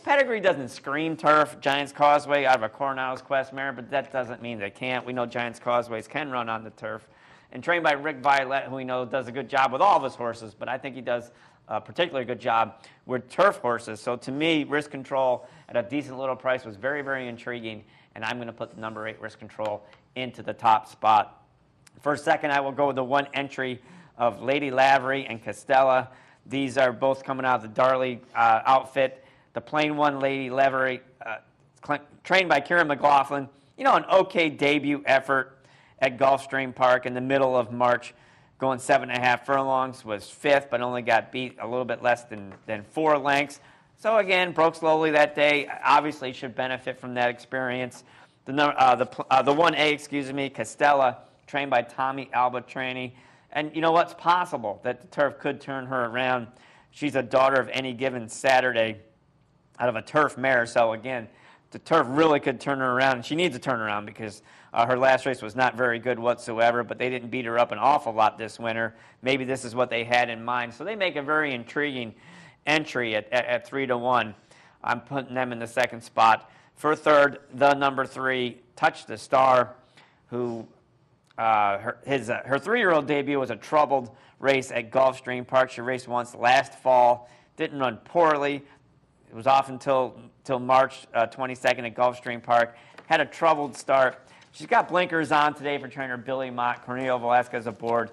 Pedigree doesn't scream turf, Giants Causeway out of a Coronato's Quest mare, but that doesn't mean they can't. We know Giants Causeways can run on the turf. And trained by Rick Violette, who we know does a good job with all of his horses, but I think he does a particularly good job with turf horses. So to me, Risk Control at a decent little price was very, very intriguing, and I'm going to put the number 8 Risk Control into the top spot. For a second, I will go with the 1 entry of Lady Lavery and Castella. These are both coming out of the Darley outfit. The plain one, Lady Lavery, trained by Kieran McLaughlin. You know, an okay debut effort at Gulfstream Park in the middle of March, going 7.5 furlongs, was 5th, but only got beat a little bit less than 4 lengths. So again, broke slowly that day. Obviously should benefit from that experience. The 1A, Castella, trained by Tommy Albatrini. And you know what's possible that the turf could turn her around. She's a daughter of Any Given Saturday out of a turf mare. So again, the turf really could turn her around. And she needs to turn around because her last race was not very good whatsoever, but they didn't beat her up an awful lot this winter. Maybe this is what they had in mind. So they make a very intriguing entry at 3-1. I'm putting them in the second spot. For third, the number 3, Touch the Star, who her 3-year-old debut was a troubled race at Gulfstream Park. She raced once last fall, didn't run poorly. It was off until March 22nd at Gulfstream Park. Had a troubled start. She's got blinkers on today for trainer Billy Mott, Cornelio Velasquez aboard.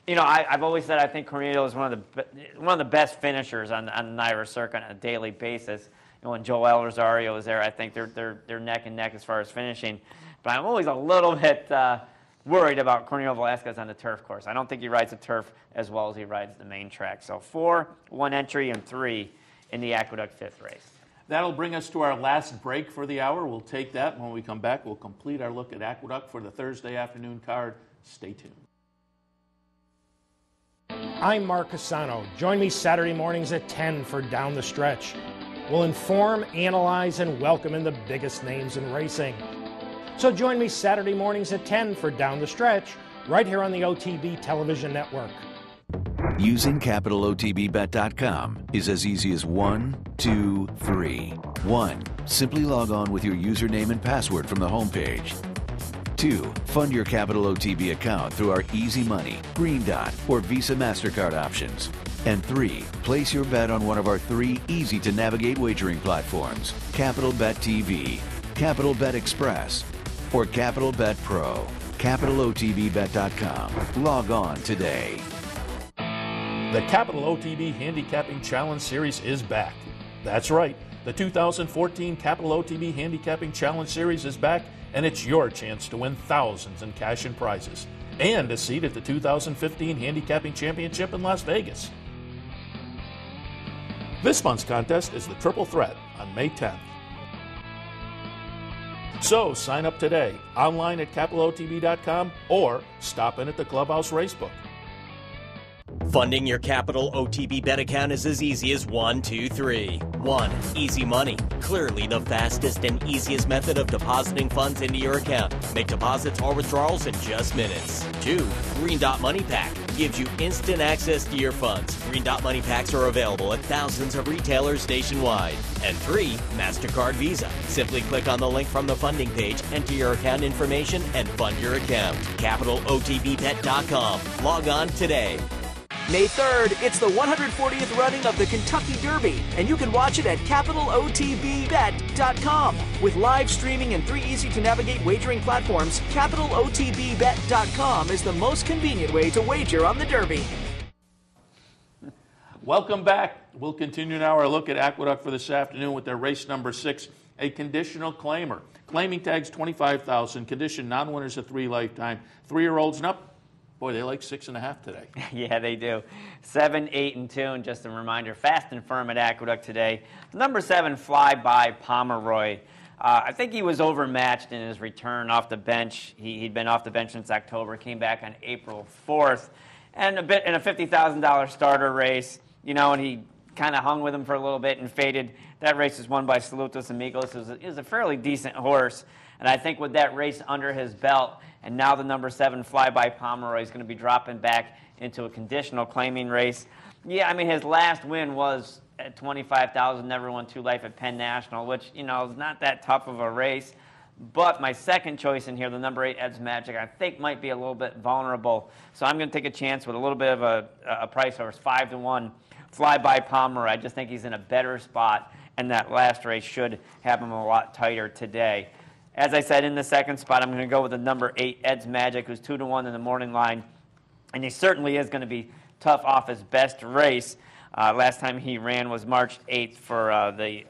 You know, I've always said I think Cornelio is one of the best finishers on the NYRA circuit on a daily basis. You know, when Joel Rosario is there, I think they're neck and neck as far as finishing. But I'm always a little bit worried about Cornelio Velasquez on the turf course. I don't think he rides the turf as well as he rides the main track. So 4, 1 entry, and 3 in the Aqueduct 5th race. That'll bring us to our last break for the hour. We'll take that. When we come back, we'll complete our look at Aqueduct for the Thursday afternoon card. Stay tuned. I'm Mark Cassano. Join me Saturday mornings at 10 for Down the Stretch. We'll inform, analyze, and welcome in the biggest names in racing. So join me Saturday mornings at 10 for Down the Stretch, right here on the OTB Television Network. Using CapitalOTBBet.com is as easy as 1, 2, 3. 1. Simply log on with your username and password from the homepage. 2. Fund your Capital OTB account through our Easy Money, Green Dot, or Visa MasterCard options. And 3. Place your bet on one of our 3 easy-to-navigate wagering platforms, Capital Bet TV, Capital Bet Express, or Capital Bet Pro. CapitalOTBBet.com. Log on today. The Capital OTB Handicapping Challenge Series is back. That's right. The 2014 Capital OTB Handicapping Challenge Series is back, and it's your chance to win thousands in cash and prizes, and a seat at the 2015 Handicapping Championship in Las Vegas. This month's contest is the Triple Threat on May 10th. So sign up today, online at CapitalOTB.com, or stop in at the Clubhouse Racebook. Funding your Capital OTB bet account is as easy as 1, 2, 3. 1. Easy Money. Clearly the fastest and easiest method of depositing funds into your account. Make deposits or withdrawals in just minutes. 2. Green Dot Money Pack. Gives you instant access to your funds. Green Dot Money Packs are available at thousands of retailers nationwide. And 3. MasterCard Visa. Simply click on the link from the funding page, enter your account information, and fund your account. CapitalOTBBet.com. Log on today. May 3rd, it's the 140th running of the Kentucky Derby, and you can watch it at CapitalOTBBet.com. With live streaming and 3 easy-to-navigate wagering platforms, CapitalOTBBet.com is the most convenient way to wager on the Derby. Welcome back. We'll continue now our look at Aqueduct for this afternoon with their race number 6, a conditional claimer. Claiming tags $25,000, condition non-winners of 3 lifetime, 3-year-olds and up. Boy, they like 6.5 today. Yeah, they do. 7, 8, and 2, and just a reminder, fast and firm at Aqueduct today. Number 7, Flyby Pomeroy. I think he was overmatched in his return off the bench. He'd been off the bench since October, came back on April 4th, and a bit in a $50,000 starter race, you know, and he kind of hung with him for a little bit and faded. That race was won by Salutos Amigos. It was a fairly decent horse, and I think with that race under his belt, and now the number 7 Flyby Pomeroy is going to be dropping back into a conditional claiming race. Yeah, I mean, his last win was at $25,000, never won 2 life at Penn National, which, you know, is not that tough of a race. But my second choice in here, the number 8 Ed's Magic, I think might be a little bit vulnerable. So I'm going to take a chance with a little bit of a price horse, 5-1 Fly By Pomeroy. I just think he's in a better spot, and that last race should have him a lot tighter today. As I said, in the second spot, I'm going to go with the number 8, Ed's Magic, who's 2-1 in the morning line, and he certainly is going to be tough off his best race. Last time he ran was March 8th for the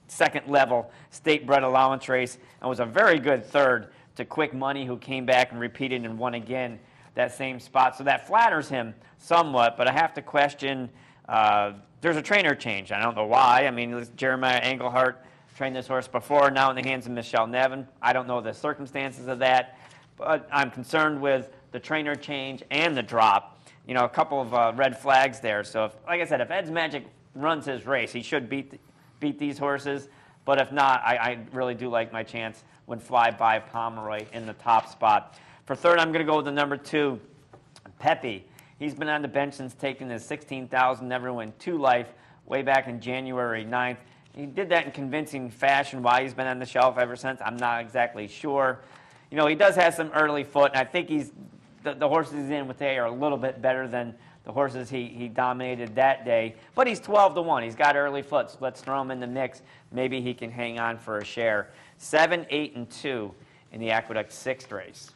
second level state bred allowance race, and was a very good third to Quick Money, who came back and repeated and won again that same spot. So that flatters him somewhat, but I have to question, there's a trainer change. I don't know why. I mean, Jeremiah Engelhardt trained this horse before, now in the hands of Michelle Nevin. I don't know the circumstances of that, but I'm concerned with the trainer change and the drop. You know, a couple of red flags there. So, like I said, if Ed's Magic runs his race, he should beat these horses. But if not, I really do like my chance when Fly By Pomeroy in the top spot. For third, I'm going to go with the number 2, Pepe. He's been on the bench since taking his 16,000 Never Win 2 life way back in January 9th. He did that in convincing fashion. Why he's been on the shelf ever since, I'm not exactly sure. You know, he does have some early foot, and I think the horses he's in with today are a little bit better than the horses he dominated that day. But he's 12-1. He's got early foot, so let's throw him in the mix. Maybe he can hang on for a share. 7, 8, and 2 in the Aqueduct 6th race.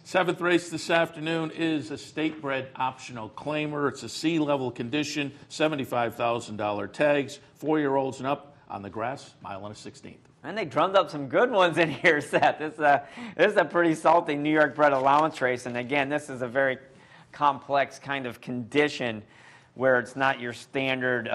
7th race this afternoon is a state-bred optional claimer. It's a C-level condition, $75,000 tags, 4-year-olds and up on the grass, 1.16 miles. And they drummed up some good ones in here, Seth. This is a pretty salty New York bred allowance race. And again, this is a very complex kind of condition where it's not your standard,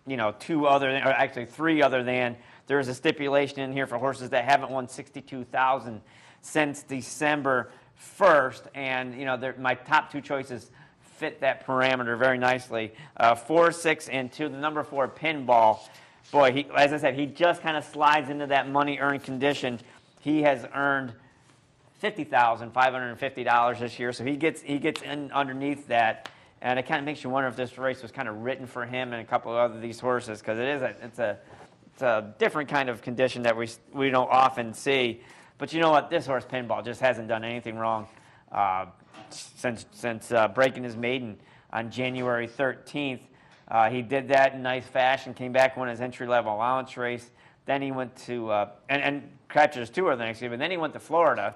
you know, 2 other than, or actually 3 other than. There's a stipulation in here for horses that haven't won 62,000 since December 1st. And, you know, my top 2 choices fit that parameter very nicely. 4, 6, and 2. The number 4, Pinball. Boy, as I said, he just kind of slides into that money earned condition. He has earned $50,550 this year, so he gets in underneath that, and it kind of makes you wonder if this race was kind of written for him and a couple of other these horses, because it's a different kind of condition that we don't often see. But you know what? This horse, Pinball, just hasn't done anything wrong since breaking his maiden on January 13th. He did that in nice fashion, came back, won his entry-level allowance race. Then he went to, and captured his 2 the next year, but then he went to Florida.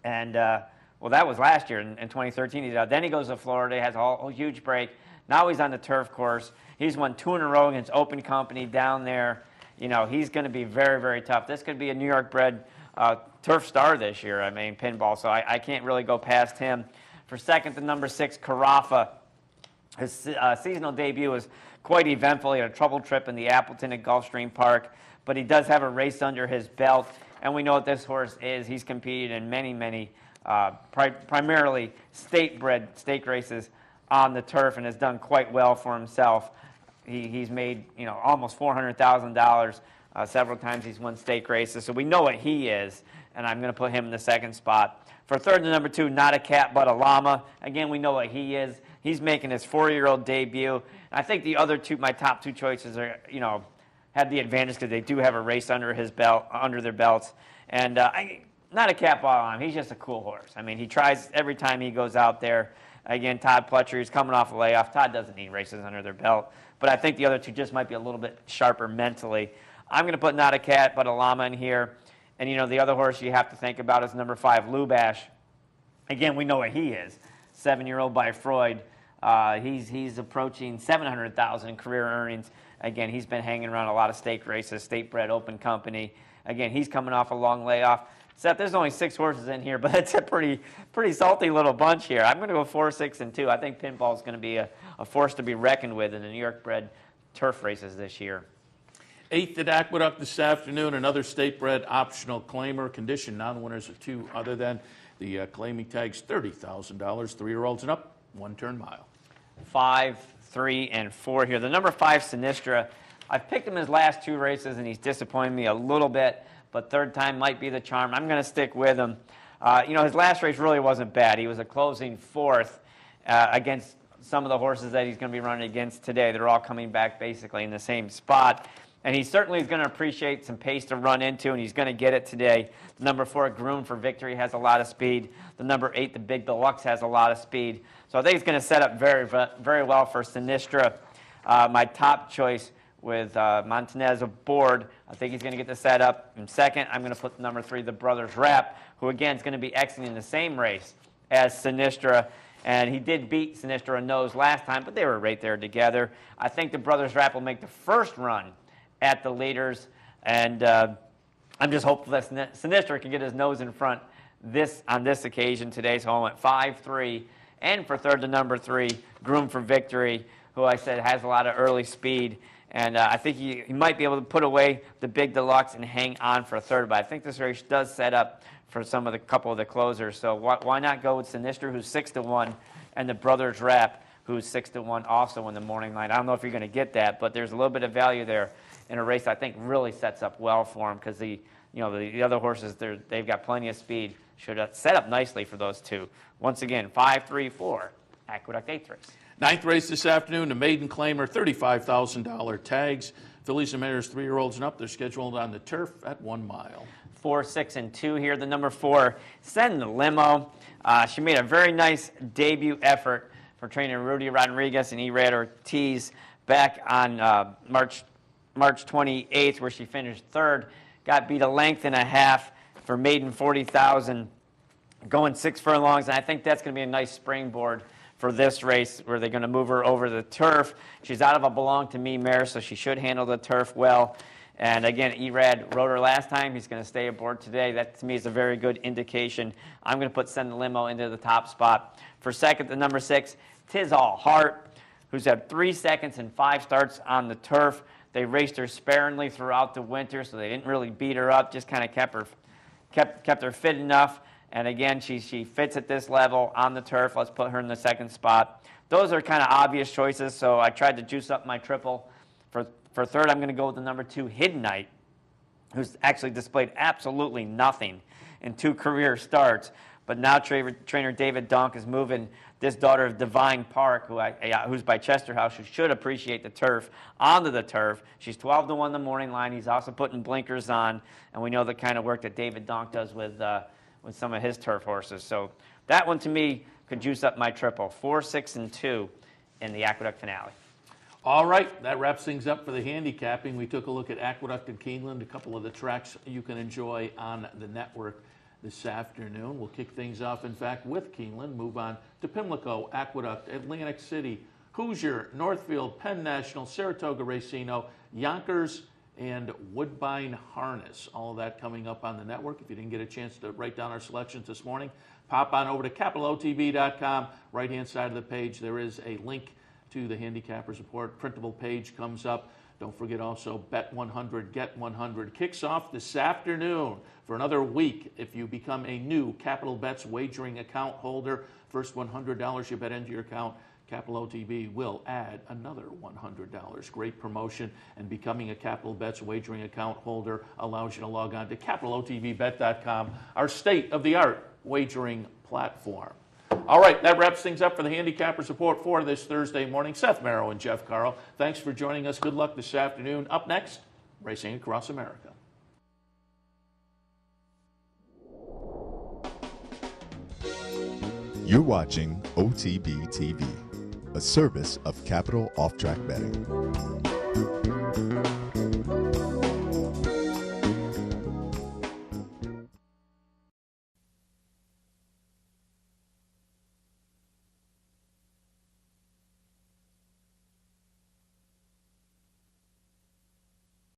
And, well, that was last year in 2013. Then he goes to Florida, has a huge break. Now he's on the turf course. He's won 2 in a row against Open Company down there. You know, he's going to be very, very tough. This could be a New York-bred turf star this year, I mean, Pinball. So I can't really go past him. For second, the number 6, Kaurava. His seasonal debut was quite eventful. He had a trouble trip in the Appleton at Gulfstream Park, but he does have a race under his belt, and we know what this horse is. He's competed in many, primarily state-bred stake races on the turf and has done quite well for himself. He's made, you know, almost $400,000 several times. He's won stake races, so we know what he is, and I'm going to put him in the second spot. For third and number 2, Not a Cat But a Llama. Again, we know what he is. He's making his 4-year-old debut. I think the other 2, my top 2 choices are, you know, have the advantage because they do have a race under their belts. And Not a Cat But a Llama. He's just a cool horse. I mean, he tries every time he goes out there. Again, Todd Pletcher, he's coming off a layoff. Todd doesn't need races under their belt. But I think the other 2 just might be a little bit sharper mentally. I'm going to put Not a Cat But a Llama in here. And, you know, the other horse you have to think about is number 5, Lubash. Again, we know what he is. 7-year-old by Freud. He's approaching $700,000 in career earnings. Again, he's been hanging around a lot of stake races, state-bred Open Company. Again, he's coming off a long layoff. Seth, there's only 6 horses in here, but it's a pretty salty little bunch here. I'm going to go 4, 6, and 2. I think Pinball is going to be a force to be reckoned with in the New York-bred turf races this year. 8th at Aqueduct this afternoon, another state-bred optional claimer. Condition non-winners are 2 other than the claiming tags $30,000, 3-year-olds and up, 1 turn mile. 5, 3, and 4 here. The number 5, Sinistra. I've picked him his last 2 races, and he's disappointed me a little bit, but third time might be the charm. I'm going to stick with him. You know, his last race really wasn't bad. He was a closing 4th against some of the horses that he's going to be running against today. They're all coming back basically in the same spot. And he certainly is going to appreciate some pace to run into, and he's going to get it today. The number 4, Groom for Victory, has a lot of speed. The number 8, the Big Deluxe, has a lot of speed. So I think it's going to set up very, very well for Sinistra. My top choice with Montanez aboard, I think he's going to get the setup. In second, I'm going to put the number 3, the Brothers Rap, who again is going to be exiting the same race as Sinistra. And he did beat Sinistra a nose last time, but they were right there together. I think the Brothers Rap will make the first run at the leaders, and I'm just hopeful that Sinistra can get his nose in front on this occasion today. So I went 5-3, and for third, the number 3, Groom for Victory, who I said has a lot of early speed, and I think he might be able to put away the Big Deluxe and hang on for a third. But I think this race does set up for couple of the closers. So why not go with Sinistra, who's 6-1, and the Brothers Rap, who's 6-1, also in the morning line. I don't know if you're going to get that, but there's a little bit of value there in a race I think really sets up well for him, because the other horses, they've got plenty of speed. Should set up nicely for those two. Once again, 5-3-4, Aqueduct 8th race. 9th race this afternoon, the maiden claimer, $35,000 tags. Fillies and mares 3-year-olds and up. They're scheduled on the turf at 1 mile. 4, 6, and 2 here. The number 4, Send the Limo. She made a very nice debut effort for trainer Rudy Rodriguez and Erad Ortiz back on March 28th, where she finished third. Got beat a length and a half for maiden 40,000, going 6 furlongs. And I think that's going to be a nice springboard for this race, where they're going to move her over the turf. She's out of a Belong to Me mare, so she should handle the turf well. And again, Erad rode her last time. He's going to stay aboard today. That, to me, is a very good indication. I'm going to put Send the Limo into the top spot. For second, the number 6, Tis All Heart, who's had 3 seconds and 5 starts on the turf. They raced her sparingly throughout the winter, so they didn't really beat her up, just kind of kept her fit enough. And again, she fits at this level on the turf. Let's put her in the second spot. Those are kind of obvious choices, so I tried to juice up my triple. For third, I'm going to go with the number 2, Hidden Night, who's actually displayed absolutely nothing in 2 career starts. But now trainer David Donk is moving this daughter of Divine Park, who's by Chester House, who should appreciate the turf, onto the turf. She's 12-1 the morning line. He's also putting blinkers on, and we know the kind of work that David Donk does with some of his turf horses. So that one, to me, could juice up my triple. 4, 6, and 2 in the Aqueduct finale. All right, that wraps things up for the handicapping. We took a look at Aqueduct and Keeneland, a couple of the tracks you can enjoy on the network this afternoon. We'll kick things off, in fact, with Keeneland, move on to Pimlico, Aqueduct, Atlantic City, Hoosier, Northfield, Penn National, Saratoga Racino, Yonkers, and Woodbine Harness. All of that coming up on the network. If you didn't get a chance to write down our selections this morning, pop on over to capitalotb.com. Right-hand side of the page, there is a link to the Handicappers Report. Printable page comes up. Don't forget also Bet 100, Get 100 kicks off this afternoon for another week. If you become a new Capital Bets wagering account holder, first $100 you bet into your account, Capital OTB will add another $100. Great promotion, and becoming a Capital Bets wagering account holder allows you to log on to capitalotbbet.com, our state-of-the-art wagering platform. All right, that wraps things up for the Handicappers Report for this Thursday morning. Seth Merrow and Jeff Carl, thanks for joining us. Good luck this afternoon. Up next, Racing Across America. You're watching OTB TV, a service of Capital Off Track Betting.